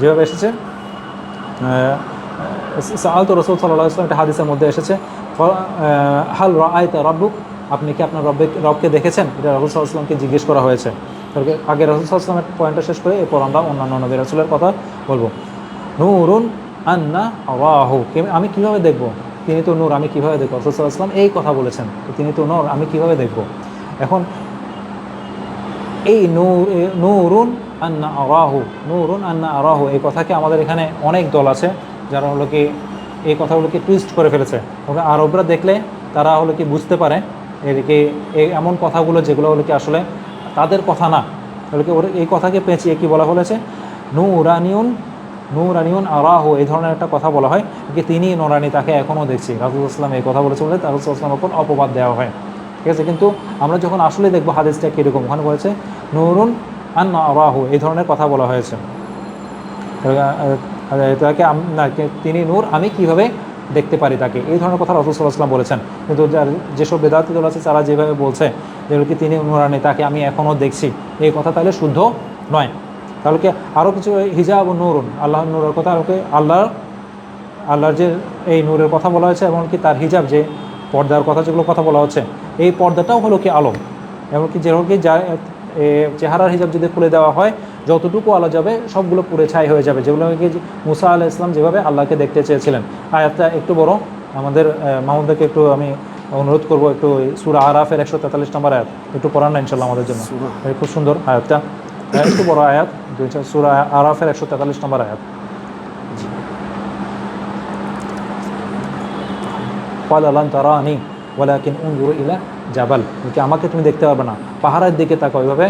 যেভাবে এসেছে সাআল তো রাসূল সাল্লাল্লাহু আলাইহি ওয়াসাল্লাম, একটা হাদিসের মধ্যে এসেছে হাল রাআইতা রাব্বুক, আপনি কি আপনার রবকে দেখেছেন? এটা রাসূল সাল্লাল্লাহু আলাইহি ওয়াসাল্লামকে জিজ্ঞেস করা হয়েছে। তাহলে আগে রাসূল সাল্লাল্লাহু আলাইহি ওয়াসাল্লামের পয়েন্টটা শেষ করে এরপর আমরা অন্যান্য নবী রাসূলের কথা বলবো। নূরুন আন্না আরাহু, আমি কিভাবে দেখব, তিনি তো নূর, আমি কিভাবে দেখবো? রাসূল সাল্লাল্লাহু আলাইহি ওয়াসাল্লাম এই কথা বলেছেন, তিনি তো নূর, আমি কিভাবে দেখব? এখন এই নূরুন আন্না আরাহু, নূরুন আন্না আরাহু, এই কথাকে আমাদের এখানে অনেক দল আছে যারা হলো কি এই কথাগুলোকে টুইস্ট করে ফেলেছে। তবে আরবরা দেখলে তারা হলো কি বুঝতে পারে এদিকে এমন কথাগুলো যেগুলো হলো কি আসলে তাদের কথা না, হলো কি এই কথাকে পেঁচিয়ে কি বলা হয়েছে, নূরানিউন আরাহু, এই ধরনের একটা কথা বলা হয় যে তিনি নোরানি, তাকে এখনও দেখছি। রাসূলুল্লাহ সাল্লাল্লাহু আলাইহি ওয়াসাল্লাম এই কথা বলেছে বলে রাসূলুল্লাহ সাল্লাল্লাহু আলাইহি ওয়াসাল্লামের উপর অপবাদ দেওয়া হয়, ঠিক আছে। কিন্তু আমরা যখন আসলে দেখবো হাদিসটা কীরকম, ওখানে বলেছে নূরুন আন্না আরাহু, এই ধরনের কথা বলা হয়েছে। তাকে তিনি নূর, আমি কিভাবে দেখতে পারি তাকে, এই ধরনের কথা রাসূল সাল্লাল্লাহু আলাইহি ওয়াসাল্লাম বলেছেন। কিন্তু যেসব বেদাতি দল আছে তারা যেভাবে বলছে যে কি তিনি নূরানি, তাকে আমি এখনও দেখছি, এই কথা তাহলে শুদ্ধ নয়। তাহলে কি আরও কিছু হিজাব ও নূরুন, আল্লাহর নূরের কথা, আল্লাহর যে এই নূরের কথা বলা হয়েছে এবং কি তার হিজাব, যে পর্দার কথা যেগুলো কথা বলা হচ্ছে, এই পর্দাটাও হলো কি আলো, এমনকি যেরকম কি চেহারার হিজাব যদি খুলে দেওয়া হয় যতটুকু আলো যাবে সবগুলো পুড়ে ছাই হয়ে যাবে, যেগুলো কি মুসা আলাইহিস সালাম যেভাবে আল্লাহকে দেখতে চেয়েছিলেন। আয়াতটা একটু বড়, আমাদের মাহমুদকে একটু আমি অনুরোধ করবো একটু সূরা আরাফের 143 নম্বর আয়াত একটু পড়ান না ইনশাআল্লাহ আমাদের জন্য। খুব সুন্দর আয়াতটা, একটু বড় আয়াত, সূরা আরাফের 143 নম্বর আয়াত। ক্বালা লান তারানি ওয়ালাকিন উনজুর ইলা জাবাল, আমাকে তুমি দেখতে পারবে না, পাহাড়ের দিকে তাকাও, এইভাবে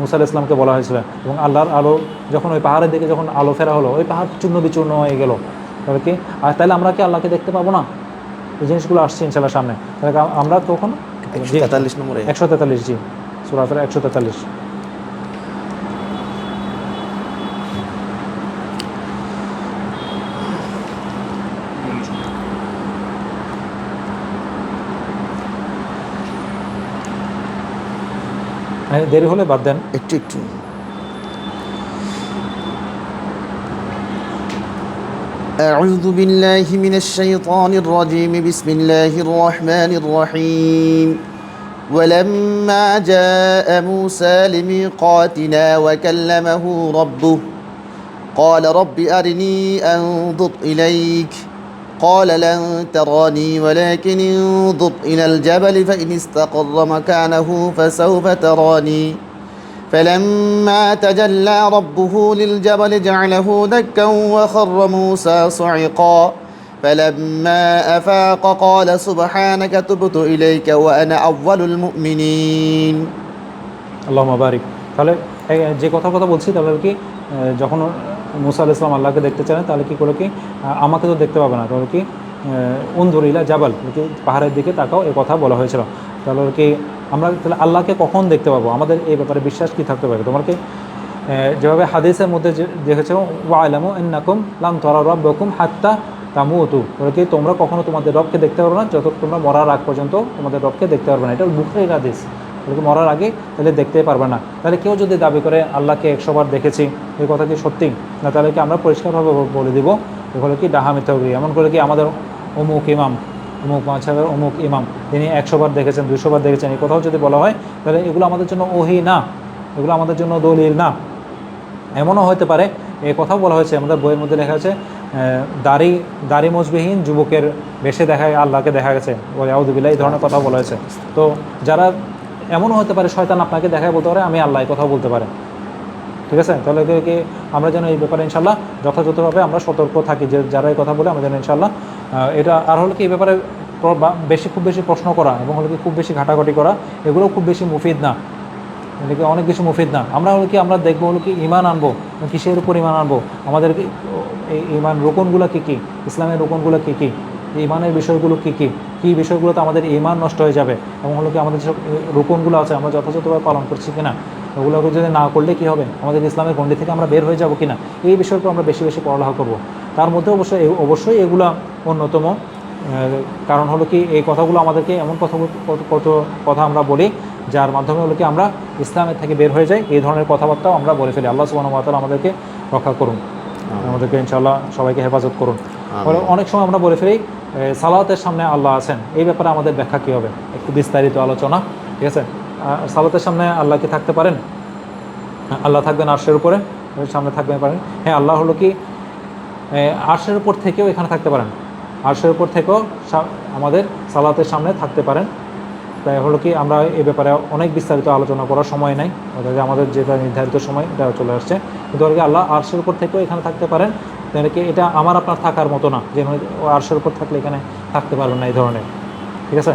মুসা আলাইহিস সালামকে বলা হয়েছিল। এবং আল্লাহর আলো যখন ওই পাহাড়ের দিকে যখন আলো ফেরা হলো, ওই পাহাড় চূর্ণ বিচূর্ণ হয়ে গেল। তাহলে কি আর তাহলে আমরা কি আল্লাহকে দেখতে পাবো না? এই জিনিসগুলো আসছে ইনশাআল্লাহ সামনে। তাহলে আমরা তখন 143 নম্বরে 143, জি সূরা 143। দেরি হলে বাদ দেন একটু أعوذ بالله من الشيطان الرجيم بسم الله الرحمن الرحيم ولما جاء موسى لميقاتنا وكلمه ربه قال رب أرني أنظر إليك قال لن تراني ولكن انظر إلى الجبل فإن استقر مكانه فسوف تراني فلما تجلى ربه للجبل جعله دكا وخر موسى صعقا فلما أفاق قال سبحانك تبت إليك وأنا أول المؤمنين আল্লাহুম্মা বারিক। তাহলে যে কথা বলছি, তাহলে কি যখন মুসা আলাইহিস সালাম আল্লাহকে দেখতে চান তাহলে কি করলো কি, আমাকে তো দেখতে পাবে না, তাহলে কি উনজুর ইলা জাবাল, কি পাহাড়ের দিকে তাকাও, এই কথা বলা হয়েছিল। তাহলে কি আমরা তাহলে আল্লাহকে কখন দেখতে পাবো, আমাদের এই ব্যাপারে বিশ্বাস কি থাকতে পারে? তোমার কি যেভাবে হাদিসের মধ্যে দেখেছো ওয়ালামু ইন্নাকুম লাম তারা রাব্বাকুম হাত্তা তামুতু, তাহলে কি তোমরা কখনো তোমাদের রবকে দেখতে পারবে না যতক্ষণ তোমরা মরার আগ পর্যন্ত তোমাদের রবকে দেখতে পারবে না। এটা বুখারীর হাদিস। তাহলে কি মরার আগে তাহলে দেখতেই পারবে না। তাহলে কেউ যদি দাবি করে আল্লাহকে 100 বার দেখেছি, এই কথা কি সত্যি না? তাহলে কি আমরা পরিষ্কারভাবে বলে দিব এগুলো কি ডাহা মিথ্যাগরি। এমন করে কি আমাদের অমুক ইমাম, অমুক মাযহাবের অমুক ইমাম তিনি 100 বার দেখেছেন, 200 বার দেখেছেন, এই কথাও যদি বলা হয় তাহলে এগুলো আমাদের জন্য ওহী না, এগুলো আমাদের জন্য দলিল না। এমনও হতে পারে, এই কথাও বলা হয়েছে আমাদের বইয়ের মধ্যে লেখা আছে, দাড়ি মজবিহীন যুবকের বেশে আল্লাহকে দেখা গেছে, আউযুবিল্লাহ, এই ধরনের কথা বলা হয়েছে। তো যারা এমনও হতে পারে শয়তান আপনাকে দেখায় বলতে পারে আমি আল্লাহ, এই কথাও বলতে পারে, ঠিক আছে। তাহলে কি আমরা যেন এই ব্যাপারে ইনশাআল্লাহ যথাযথভাবে আমরা সতর্ক থাকি, যে যারা এই কথা বলে আমরা যেন ইনশাআল্লাহ এটা। আর হলো কি এই ব্যাপারে খুব বেশি প্রশ্ন করা এবং হলো কি খুব বেশি ঘাটাঘাটি করা, এগুলো খুব বেশি মুফিদ না, এটাকে অনেক কিছু মুফিদ না। আমরা হলো কি আমরা দেখবো হলো কি ইমান আনবো, কিসের উপর ইমান আনবো, আমাদের এই ইমান রোকনগুলো কী কী, ইসলামের রোকনগুলো কী কী, ইমানের বিষয়গুলো কী কী, কী বিষয়গুলোতে আমাদের ইমান নষ্ট হয়ে যাবে, এবং হলো কি আমাদের যেসব রোকনগুলো আছে আমরা যথাযথভাবে পালন করছি কিনা, ওগুলোকে যদি না করলে কী হবে, আমাদের ইসলামের গণ্ডি থেকে আমরা বের হয়ে যাব কিনা, এই বিষয়ের উপর আমরা বেশি বেশি পড়ালেখা করব। তার মধ্যে অবশ্যই এগুলো অন্যতম। কারণ হলো কি এই কথাগুলো আমাদেরকে এমন কথা আমরা বলি যার মাধ্যমে হলো কি আমরা ইসলামের থেকে বের হয়ে যাই, এই ধরনের কথাবার্তাও আমরা বলে ফেলি। আল্লাহ সুবহানাহু ওয়া তাআলা আমাদেরকে রক্ষা করুন, আমাদেরকে ইনশাআল্লাহ সবাইকে হেফাজত করুন। অনেক সময় আমরা বলে ফেলি সালাতের সামনে আল্লাহ আছেন, এই ব্যাপারে আমাদের ব্যাখ্যা কী হবে, একটু বিস্তারিত আলোচনা, ঠিক আছে। সালাতের সামনে আল্লাহ কি থাকতে পারেন? আল্লাহ থাকবেন আরশের উপরে, সামনে থাকবেন পারেন। হ্যাঁ, আল্লাহ হলো কি আরশের উপর থেকেও এখানে থাকতে পারেন, আরশের উপর থেকেও আমাদের সালাতের সামনে থাকতে পারেন। তাই হলো কি আমরা এ ব্যাপারে অনেক বিস্তারিত আলোচনা করার সময় নাই, অর্থাৎ আমাদের যেটা নির্ধারিত সময় এটা চলে আসছে। কিন্তু আর কি আল্লাহ আরশের উপর থেকেও এখানে থাকতে পারেন, তাহলে কি এটা আমার আপনার থাকার মতো না যে আরশের উপর থাকলে এখানে থাকতে পারবেন না এই ধরনের। ঠিক আছে,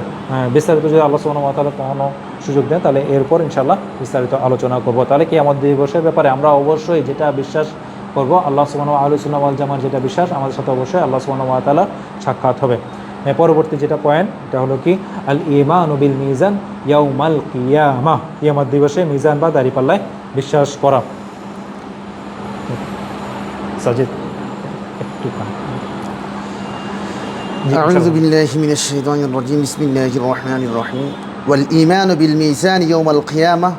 বিস্তারিত যদি আল্লাহ সুবহানাহু ওয়া তাআলা কখনো সুযোগ দেন তাহলে এরপর ইনশাআল্লাহ বিস্তারিত আলোচনা করব। তাহলে কিয়ামত দিবসের ব্যাপারে আমরা অবশ্যই যেটা বিশ্বাস করব, আল্লাহ সুবহানাহু আহলুস সুন্নাহ ওয়াল জামার যেটা বিশ্বাস, আমাদের সাথে অবশ্যই আল্লাহ সুবহানাহু ওয়া তাআলা সাক্ষাৎ হবে। পরবর্তী যেটা পয়েন্ট এটা হলো কি আল ঈমানু বিল মিজান ইয়াউমাল কিয়ামাহ, কিয়ামত দিবসে মিজান বা দাঁড়িপাল্লায় বিশ্বাস করা। সাজিদ একটু أعوذ بالله من الشيطان الرجيم بسم الله الرحمن الرحيم والإيمان بالميزان يوم القيامة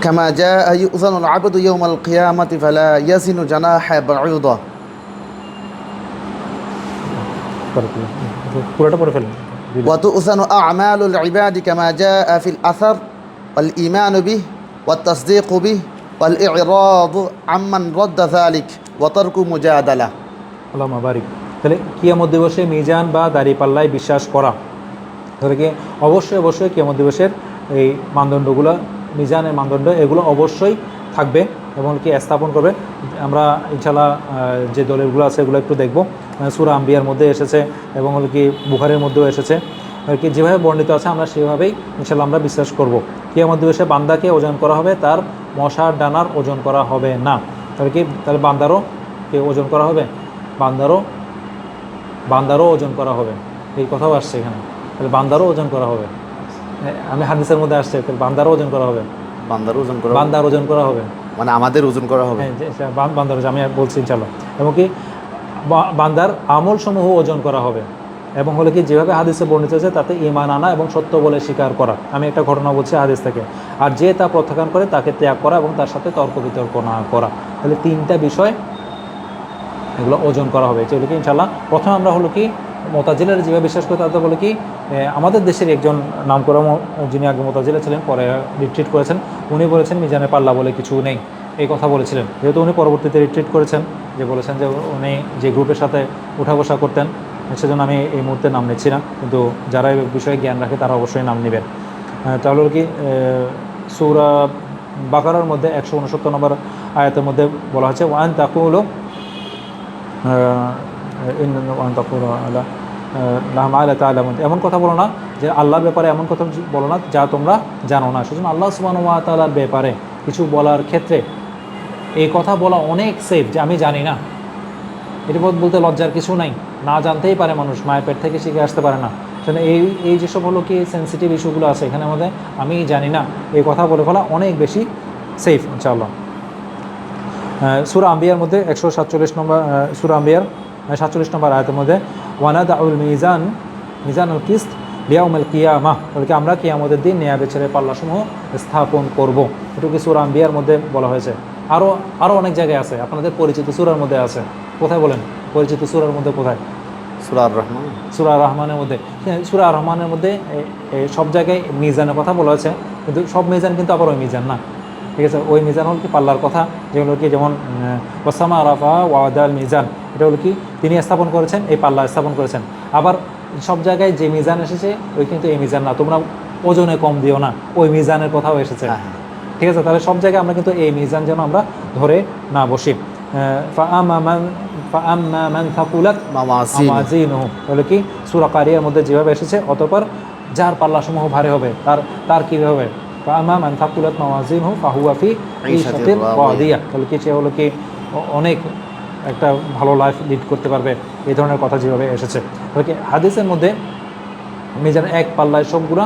كما جاء يؤذن العبد يوم القيامة فلا يزن جناح بعوضة وتؤذن أعمال العباد كما جاء في الأثر والإيمان به والتصديق به والإعراض عمن رد ذلك وترك مجادلة. আল্লাহুম্মা বারিক। তাহলে কিয়ামত দিবসে মিজান বা দাঁড়িপাল্লায় বিশ্বাস করা, তাহলে কি অবশ্যই কিয়ামত দিবসের এই মানদণ্ডগুলো, মিজানের মানদণ্ড এগুলো অবশ্যই থাকবে এবং কি স্থাপন করবে। আমরা ইনশাআল্লাহ যে দলিলগুলো আছে এগুলো একটু দেখব। সূরা আম্বিয়ার মধ্যে এসেছে এবং হলো কি বুখারীর মধ্যেও এসেছে, আর কি যেভাবে বর্ণিত আছে আমরা সেভাবেই ইনশাআল্লাহ আমরা বিশ্বাস করব। কিয়ামত দিবসে বান্দাকে ওজন করা হবে, তার মশার ডানার ওজন করা হবে না। তাহলে বান্দারও কে ওজন করা হবে, বান্দারও ওজন করা হবে, এই কথাও আসছে এখানে। তাহলে বান্দারও ওজন করা হবে, আমি হাদিসের মধ্যে আসছে বান্দারও ওজন করা হবে, বান্দার ওজন করা হবে মানে আমাদের ওজন করা হবে, হ্যাঁ বান্দার ওজন আমি বলছি ইনশাআল্লাহ। এবং কি বান্দার আমল সমূহ ওজন করা হবে এবং হলো কি যেভাবে হাদিসে বর্ণিত হয়েছে তাতে ঈমান আনা এবং সত্য বলে স্বীকার করা। আমি একটা ঘটনা বলছি হাদিস থেকে। আর যে তা প্রত্যাখ্যান করে তাকে ত্যাগ করা এবং তার সাথে তর্ক বিতর্ক না করা। তাহলে তিনটা বিষয় এগুলো ওজন করা হবে, যেগুলো কি ইনশাআল্লাহ। প্রথমে আমরা হলো কি মুতাজিলার যেভাবে বিশ্বাস করে তাদের বলে কি আমাদের দেশের একজন নাম করা যিনি আগে মুতাজিলা ছিলেন পরে রিট্রিট করেছেন, উনি বলেছেন মিজানের পাল্লা বলে কিছু নেই, এই কথা বলেছিলেন। যেহেতু উনি পরবর্তীতে রিট্রিট করেছেন, যে বলেছেন যে উনি যে গ্রুপের সাথে উঠা বসা করতেন, সেজন্য আমি এই মুহূর্তে নাম নিচ্ছি না, কিন্তু যারা এই বিষয়ে জ্ঞান রাখে তারা অবশ্যই নাম নেবেন। তাহলে কি সূরা বাকারার মধ্যে 169 নম্বর আয়াতের মধ্যে বলা হচ্ছে ওয়ান তাকুলু এমন কথা বলো না যে আল্লাহর ব্যাপারে এমন কথা বলো না যা তোমরা জানো না। সেজন্য আল্লাহ সুবহানাহু ওয়া তাআলার ব্যাপারে কিছু বলার ক্ষেত্রে এই কথা বলা অনেক সেফ যে আমি জানি না, এটা বলতে লজ্জার কিছু নাই। না জানতেই পারে মানুষ, মায়ের পেট থেকে শিখে আসতে পারে না। সেজন্য এই যেসব হলো কি সেন্সিটিভ ইস্যুগুলো আছে এখানে আমাদের আমি জানি না এই কথা বলে ফেলা অনেক বেশি সেফ ইনশাআল্লাহ। সূরা আম্বিয়ার মধ্যে 147 নম্বর সূরা আম্বিয়ার 47 নম্বর আয়াতের মধ্যে ওয়ানাদাউল মিজানুল কিসত লিয়াউমিল কিয়ামাহ, বলে কি আমরা কিয়ামতের দিন ন্যায় বিচারের পাল্লাসমূহ স্থাপন করব। এটুকু সূরা আম্বিয়ার মধ্যে বলা হয়েছে। আরও অনেক জায়গায় আছে, আপনাদের পরিচিত সূরার মধ্যে আছে। কোথায় বলেন পরিচিত সূরার মধ্যে কোথায়? সূরা আর রহমান, সূরা আর রহমানের মধ্যে। সূরা আর রহমানের মধ্যে সব জায়গায় মিজানের কথা বলা হয়েছে, কিন্তু সব মিজান কিন্তু আবার ওই মিজান না। ঠিক আছে, ওই মিজান হল কি পাল্লার কথা, যেগুলো কি যেমন ওয়াসামা রাফা ওয়াদাল মিজান, এটা হলো কি তিনি স্থাপন করেছেন, এই পাল্লা স্থাপন করেছেন। আবার সব জায়গায় যে মিজান এসেছে ওই কিন্তু এই মিজান না, তোমরা ওজনে কম দিও না, ওই মিজানের কথাও এসেছে। ঠিক আছে, তাহলে সব জায়গায় আমরা কিন্তু এই মিজান যেন আমরা ধরে না বসি। তাহলে কি সূরা কারিয়ার মধ্যে যেভাবে এসেছে অতঃপর যার পাল্লাসমূহ ভারী হবে তার কী হবে, তাহলে কি সে হলো কি অনেক একটা ভালো লাইফ লিড করতে পারবে, এই ধরনের কথা যেভাবে এসেছে। তাহলে কি হাদিসের মধ্যে মিজান এক পাল্লায় সবগুলো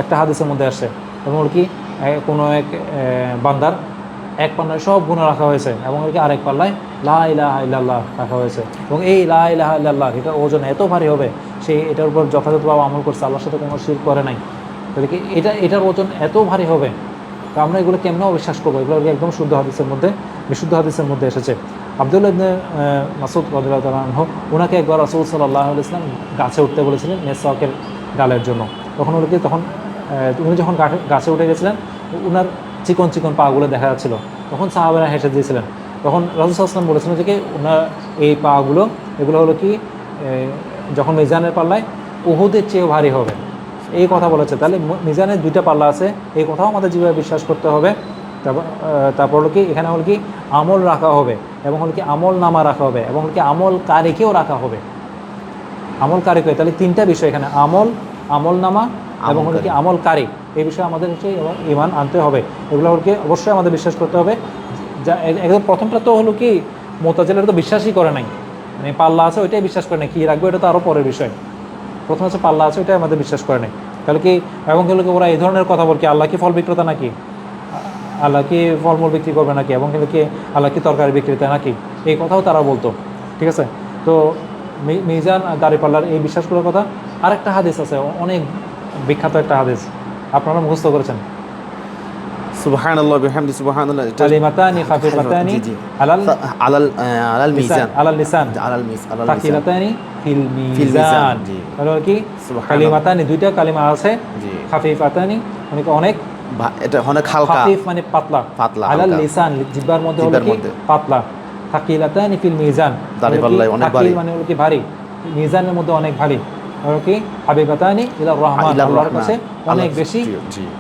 একটা হাদিসের মধ্যে আসছে, এবং কি কোনো এক বান্দার এক পাল্লায় সব গুনাহ রাখা হয়েছে এবং কি আরেক পাল্লায় লা ইলাহা ইল্লাল্লাহ রাখা হয়েছে, এবং এই লা ইলাহা ইল্লাল্লাহ এটা ওজন এত ভারী হবে সে এটার উপর যথাযথভাবে আমল করছে, আল্লাহর সাথে কোনো শিরক করে নাই। তাহলে কি এটার ওজন এত ভারী হবে, তো আমরা এগুলো কেমন অবিশ্বাস করবো? এগুলো একদম শুদ্ধ হাদিসের মধ্যে বিশুদ্ধ হাদিসের মধ্যে এসেছে। আব্দুল্লাহ ইবনে মাসউদ রাদিয়াল্লাহু তাআলা আনহু ওনাকে একবার রাসূল সাল্লাল্লাহু আলাইহি ওয়াসাল্লাম গাছে উঠতে বলেছিলেন মেসওয়াকের ডালের জন্য। তখন হলো কি উনি যখন গাছে উঠে গেছিলেন, ওনার চিকন চিকন পাগুলো দেখা যাচ্ছিল। তখন সাহাবারা হেসে দিয়েছিলেন। তখন রাসূল সাল্লাল্লাহু আলাইহি ওয়াসাল্লাম বলেছিলেন যে কি ওনার এই পাগুলো এগুলো হলো কি যখন মিজানের পাল্লায় উহুদের চেয়েও ভারী হবে, এই কথা বলেছে। তাহলে মিজানের দুইটা পাল্লা আছে, এই কথাও আমাদের জীবনে বিশ্বাস করতে হবে। তারপর হলো কি এখানে হলো কি আমল রাখা হবে, এবং হলো কি আমল নামা রাখা হবে, এবং হলো কি আমল কারিকেও রাখা হবে। আমল কারিক, তাহলে তিনটা বিষয় এখানে, আমল, আমল নামা এবং হলো কি আমল কারিক। এই বিষয়ে আমাদের হচ্ছে ঈমান আনতে হবে। এগুলো হলো কি অবশ্যই আমাদের বিশ্বাস করতে হবে। যা একদম প্রথমটা তো হলো কি মুতাজিলারা তো বিশ্বাসই করে নাই, মানে পাল্লা আছে ওইটাই বিশ্বাস করে নাই, কী রাখবে এটা তো আরও পরের বিষয়। প্রথম হচ্ছে পাল্লা আছে ওইটাই আমাদের বিশ্বাস করে নাই। তাহলে কি এবং হলো কি ওরা এই ধরনের কথা বল কি আল্লাহ কি ফল বিক্রেতা নাকি, আল্লাহ কি ফলমূল বিক্রি করবে নাকি, এবং হলো কি আল্লাহ কি তরকারি বিক্রেতা নাকি, এই কথাও তারা বলতো। ঠিক আছে, তো মিজান দাঁড়িপাল্লার এই বিশ্বাসগুলোর কথা। আরেকটা হাদিস আছে, অনেক বিখ্যাত একটা হাদিস, আপনারা মুখস্থ করেছেন, সুবহানাল্লাহ বিহামদি সুবহানাল্লাহ, কালিমাতানি খাফিফাতানি আলাল মিজান, লিসান সাকিলাতানি ফিল মিজান। তাহলে কি কালিমাতানি, দুইটা কালিমা আছে, খাফিফাতানি মানে অনেক, এটা অনেক হালকা, খাফিফ মানে পাতলা, পাতলা, আলাল লিসান জিহ্বার মধ্যে হলো কি পাতলা, সাকিলাতানি ফিল মিজান দাঁড়িপাল্লায় অনেক ভারী, মানে হলো কি ভারী, মিজানের মধ্যে অনেক ভারী, হলো কি হাবিবাতানি ইলা রহমান, আল্লাহর কাছে অনেক বেশি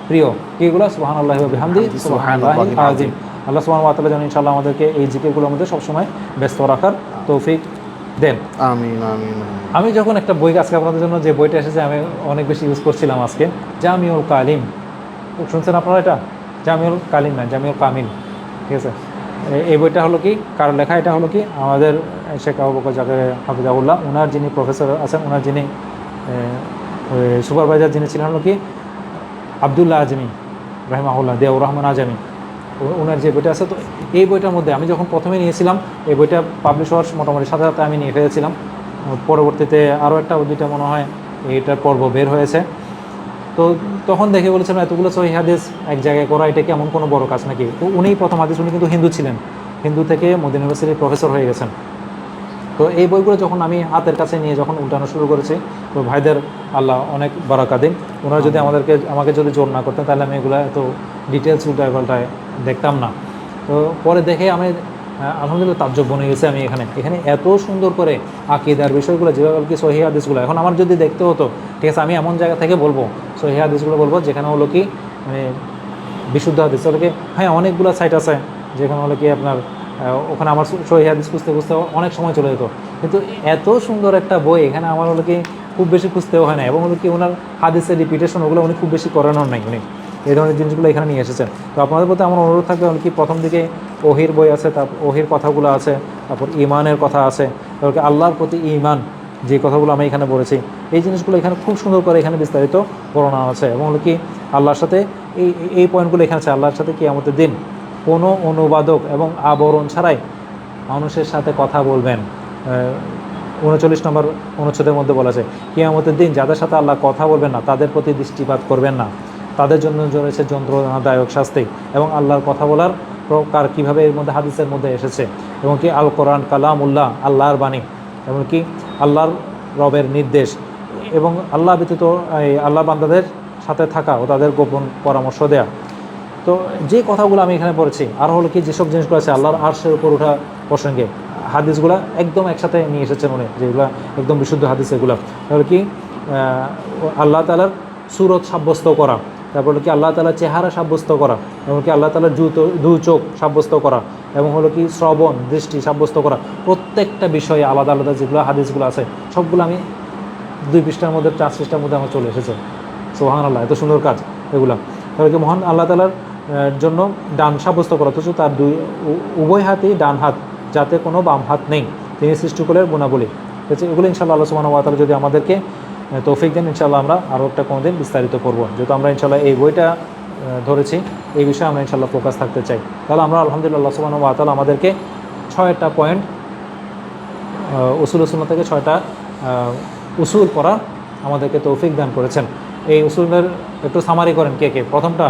প্রিয়। এগুলো সুবহানাল্লাহি ওয়া বিহামদি সুবহানাল্লাহিল আযীম। আল্লাহ সুবহানাহু ওয়া তাআলা যেন ইনশাআল্লাহ আমাদেরকে এই জিকিরগুলোর মধ্যে সবসময় ব্যস্ত রাখার তৌফিক দেন। আমিন আমিন। আমি যখন একটা বই আজকে আপনাদের জন্য যে বইটা এসেছে আমি অনেক বেশি ইউজ করছিলাম আজকে, জামিউল কালিম, শুনছেন আপনারা? এটা জামিউল কালিম না, জামিউল কামিল। ঠিক আছে, এই বইটা হলো কি কার লেখা? এটা হলো কি আমাদের শেখ আবু বকর জাকের হাফিজাহুল্লাহ, ওনার যিনি প্রফেসর আছেন, ওনার যিনি সুপারভাইজার যিনি ছিলেন হলো কি আবদুল্লাহ আজমি রাহিমাহুল্লাহ, দিয়াউর রহমান আজমি, ওনার যে বইটা আছে। তো এই বইটার মধ্যে আমি যখন প্রথমে নিয়েছিলাম, এই বইটা পাবলিশ হওয়ার মোটামুটি সাথে সাথে আমি নিয়ে ফেলেছিলাম। পরবর্তীতে আরও একটা দুইটা মনে হয় এইটার পর্ব বের হয়েছে। তো তখন দেখে বলেছিলাম এতগুলো সহিহ হাদিস এক জায়গায় করা এটা কি এমন কোনো বড় কাজ নাকি? তো উনিই প্রথম হাদিস, উনি কিন্তু হিন্দু ছিলেন, হিন্দু থেকে মদিনা ইউনিভার্সিটির প্রফেসর হয়ে গেছেন। তো এই বইগুলো যখন আমি হাতের কাছে নিয়ে যখন উল্টানো শুরু করেছি, তো ভাইদের আল্লাহ অনেক বারাকা দিন, ওনারা যদি আমাকে যদি জোর না করতেন তাহলে আমি এগুলো এত ডিটেলস উল্টায় পাল্টায় দেখতাম না। তো পরে দেখে আমি আলহামদুলিল্লাহ তাজ্জব বনে গেছে। আমি এখানে এত সুন্দর করে আকীদার বিষয়গুলো যেভাবে কি সহিহ হাদিসগুলো, এখন আমার যদি দেখতে হতো, ঠিক আছে, আমি এমন জায়গা থেকে বলবো সহিহ হাদিসগুলো বলবো যেখানে হলো কি মানে বিশুদ্ধ হাদিস হলো কি। হ্যাঁ, অনেকগুলো সাইট আছে যেখানে হলো কি আপনার ওখানে আমার সহিহ হাদিস খুঁজতে খুঁজতে অনেক সময় চলে যেত, কিন্তু এত সুন্দর একটা বই এখানে আমার হলো কি খুব বেশি খুঁজতেও হয় না, এবং হলো কি ওনার হাদিসের রিপিটেশন ওগুলো উনি খুব বেশি করানোর নাই, উনি এই ধরনের জিনিসগুলো এখানে নিয়ে এসেছেন। তো আপনাদের প্রতি আমার অনুরোধ থাকবে কি প্রথম দিকে ওহির বই আছে, তারপর ওহির কথাগুলো আছে, তারপর ইমানের কথা আছে, তারপর আল্লাহর প্রতি ইমান যে কথাগুলো আমি এখানে বলেছি, এই জিনিসগুলো এখানে খুব সুন্দর করে এখানে বিস্তারিত বর্ণনা আছে। এবং হলো কি আল্লাহর সাথে এই পয়েন্টগুলো এখানে আছে, আল্লাহর সাথে কিয়ামতের দিন কোনো অনুবাদক এবং আবরণ ছাড়াই মানুষের সাথে কথা বলবেন। 39 নম্বর অনুচ্ছেদের মধ্যে বলা আছে কিয়ামতের দিন যাদের সাথে আল্লাহ কথা বলবেন না তাদের প্রতি দৃষ্টিপাত করবেন না, তাদের জন্য রয়েছে যন্ত্রণাদায়ক শাস্তি। এবং আল্লাহর কথা বলার প্রকার কীভাবে এর মধ্যে হাদিসের মধ্যে এসেছে, এবং কি আল কোরআন কালামুল্লাহ, আল্লাহর বাণী, এবং কি আল্লাহর রবের নির্দেশ, এবং আল্লাহ ব্যতীত আল্লাহ বান্দাদের সাথে থাকা ও তাদের গোপন পরামর্শ দেয়া। তো যে কথাগুলো আমি এখানে পড়েছি, আর হলো কি যেসব জিনিসগুলো আছে আল্লাহর আরশের উপর ওঠা প্রসঙ্গে, হাদিসগুলো একদম একসাথে নিয়ে এসেছেন উনি, যেগুলো একদম বিশুদ্ধ হাদিস এগুলো। তাহলে কি আল্লাহ তাআলার সুরত সাব্যস্ত করা, তারপর কি আল্লাহ তাআলার চেহারা সাব্যস্ত করা, এবং কি আল্লাহ তাআলার দুই চোখ সাব্যস্ত করা, এবং হলো কি শ্রবণ দৃষ্টি সাব্যস্ত করা, প্রত্যেকটা বিষয়ে আলাদা আলাদা যেগুলো হাদিসগুলো আছে সবগুলো আমি 2 পৃষ্ঠার মধ্যে 4 পৃষ্ঠার মধ্যে আমার চলে এসেছে। সুবহানাল্লাহ, এত সুন্দর কাজ এগুলো। তাহলে কি মহান আল্লাহ তাআলার জন্য ডান সাব্যস্ত করা, অথচ তার উভয় হাতেই ডান হাত, যাতে কোনো বাম হাত নেই, তিনি সৃষ্টিকুলের গুণাবলী। এগুলো ইনশাআল্লাহ আল্লাহ সুবহানাহু ওয়া তাআলা যদি আমাদেরকে তৌফিক দেন, ইনশাআল্লাহ আমরা আরও একটা কোনোদিন বিস্তারিত করব। যেহেতু আমরা ইনশাআল্লাহ এই বইটা ধরেছি, এই বিষয়ে আমরা ইনশাআল্লাহ ফোকাস থাকতে চাই। তাহলে আমরা আলহামদুলিল্লাহ আল্লাহ সুবহানাহু ওয়া তাআলা আমাদেরকে 6টা পয়েন্ট উসুল সুন্নাহ থেকে 6টা উসুল পড়ার আমাদেরকে তৌফিক দান করেছেন। এই উসুলের একটু সামারি করেন কে কে? প্রথমটা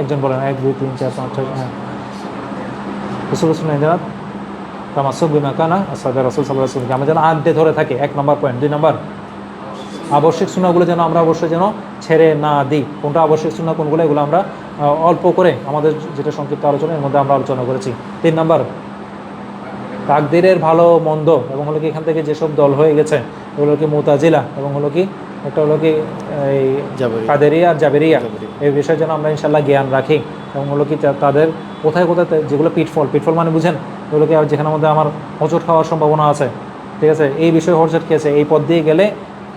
একজন বলেন, 1 2 3 4 5 6। হ্যাঁ, উসুল সুন্নাহ জানাত তামাসসুক বিমা কানা আসহাবে রাসূল সাল্লাল্লাহু আলাইহি ওয়াসাল্লাম, আমরা যেন আঁকড়ে ধরে থাকে, 1 নম্বর পয়েন্ট। 2 নম্বর আবশ্যিক সুন্নাহগুলো যেন আমরা অবশ্যই যেন ছেড়ে না দিই। কোনটা আবশ্যিক সুন্নাহ কোনগুলো, এগুলো আমরা অল্প করে আমাদের যেটা সংক্ষিপ্ত আলোচনা এর মধ্যে আমরা আলোচনা করেছি। 3 নম্বর, তাকদিরের ভালো মন্দ এবং হলো কি এখান থেকে যেসব দল হয়ে গেছে এগুলো কি মুতাজিলা এবং হলো কি একটা হলো কি এই জাবরি। কাদেরিয়া আর জাবেরিয়া, জাবরি। এই বিষয়ে যেন আমরা ইনশাল্লাহ জ্ঞান রাখি এবং হলো কি তাদের কোথায় কোথায় যেগুলো পিটফল মানে বুঝেন, এগুলো কি যেখানে মধ্যে আমার হোঁচট খাওয়ার সম্ভাবনা আছে, ঠিক আছে, এই বিষয়ে হোঁচট খেয়েছে, এই পথ দিয়ে গেলে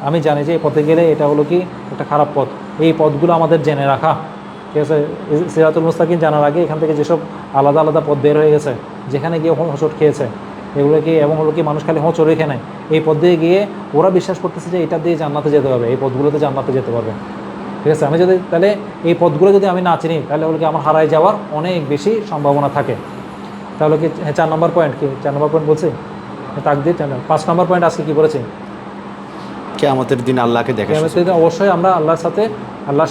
আমি জানি যে এই পথে গেলে এটা হলো কি একটা খারাপ পথ, এই পথগুলো আমাদের জেনে রাখা, ঠিক আছে। সিরাতুল মুস্তাকিম জানার আগে এখান থেকে যেসব আলাদা আলাদা পথ বের হয়ে গেছে যেখানে গিয়ে হোঁচট খেয়েছে এগুলো কি, এবং হলো কি মানুষ খালি হোঁচট রেখে নেয়, এই পথ দিয়ে গিয়ে ওরা বিশ্বাস করতেছে যে এটা দিয়ে জান্নাতে যেতে হবে, এই পথগুলোতে জান্নাতে যেতে পারবে, ঠিক আছে। আমি যদি তাহলে এই পথগুলো যদি আমি না চিনি তাহলে হলো কি আমার হারায় যাওয়ার অনেক বেশি সম্ভাবনা থাকে। তাহলে কি 4 নম্বর পয়েন্ট, কি 4 নম্বর পয়েন্ট বলছি তাকদীর। 5 নম্বর পয়েন্ট আজকে কি বলেছি, কিয়ামতের দিন আল্লাহকে দেখা। কিয়ামতের দিন অবশ্যই আমরা আল্লাহর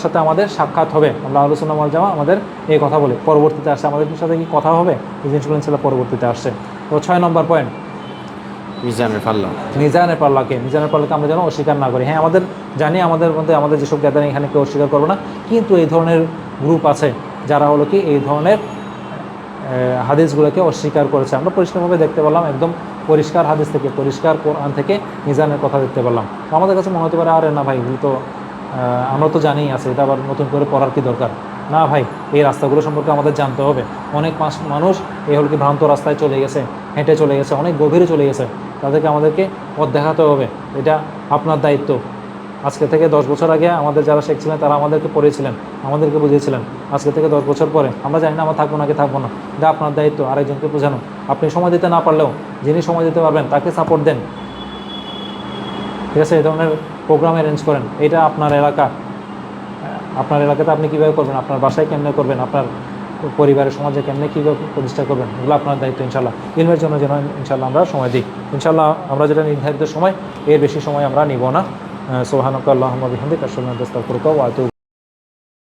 সাথে আমাদের সাক্ষাৎ হবে। আমরা আহলে সুন্নাহ ওয়াল জামাত আমাদের এই কথা বলি, পরবর্তীতে আসছে আমাদের সাথে কি কথা হবে এই জিনিসগুলো ইনশাআল্লাহ পরবর্তীতে আসছে। তো 6 নম্বর পয়েন্ট, মিজানের পাল্লা। মিজানের পাল্লাকে আমরা যেন অস্বীকার না করি। হ্যাঁ, আমাদের জানি আমাদের মধ্যে আমাদের যেসব গ্যাদারিং এখানে কেউ অস্বীকার করবো না, কিন্তু এই ধরনের গ্রুপ আছে যারা হলো কি এই ধরনের হাদিসগুলোকে অস্বীকার করেছে। আমরা পরিষ্কারভাবে দেখতে পেলাম, একদম পরিষ্কার হাদিস থেকে, পরিষ্কার কোরআন থেকে মিজানের কথা দেখতে পেলাম। আমাদের কাছে মনে হতে পারে আরে না ভাই, এগুলো তো আমরা তো জানিই আছে, এটা আবার নতুন করে পড়ার কি দরকার। না ভাই, এই রাস্তাগুলো সম্পর্কে আমাদের জানতে হবে। অনেক মানুষ এই হলো কি ভ্রান্ত রাস্তায় চলে গেছে, হেঁটে চলে গেছে, অনেক গভীরে চলে গেছে, তাদেরকে আমাদেরকে পথ দেখাতে হবে। এটা আপনার দায়িত্ব। আজকে থেকে 10 বছর আগে আমাদের যারা শেখ ছিলেন তারা আমাদেরকে পড়িয়েছিলেন, আমাদেরকে বুঝিয়েছিলেন। আজকে থেকে 10 বছর পরে আমরা জানি না আমরা থাকবো নাকি থাকবো না, এটা আপনার দায়িত্ব আরেকজনকে বোঝানো। আপনি সময় দিতে না পারলেও যিনি সময় দিতে পারবেন তাকে সাপোর্ট দেন, ঠিক আছে। এই ধরনের প্রোগ্রাম অ্যারেঞ্জ করেন। এটা আপনার এলাকা, আপনার এলাকাতে আপনি কীভাবে করবেন, আপনার বাসায় কেমনে করবেন, আপনার পরিবারের সমাজে কেমনে কীভাবে প্রতিষ্ঠা করবেন, এগুলো আপনার দায়িত্ব। ইনশাল্লাহ ইলমের জন্য যেন ইনশাল্লাহ আমরা সময় দিই। ইনশাল্লাহ আমরা যেটা নির্ধারিত সময়, এর বেশি সময় আমরা নিব না। সুবহানাকাল্লাহুম্মা ওয়া বিহামদিকা আশহাদু আল্লা ইলাহা ইল্লা আনতা আস্তাগফিরুকা ওয়া আতুবু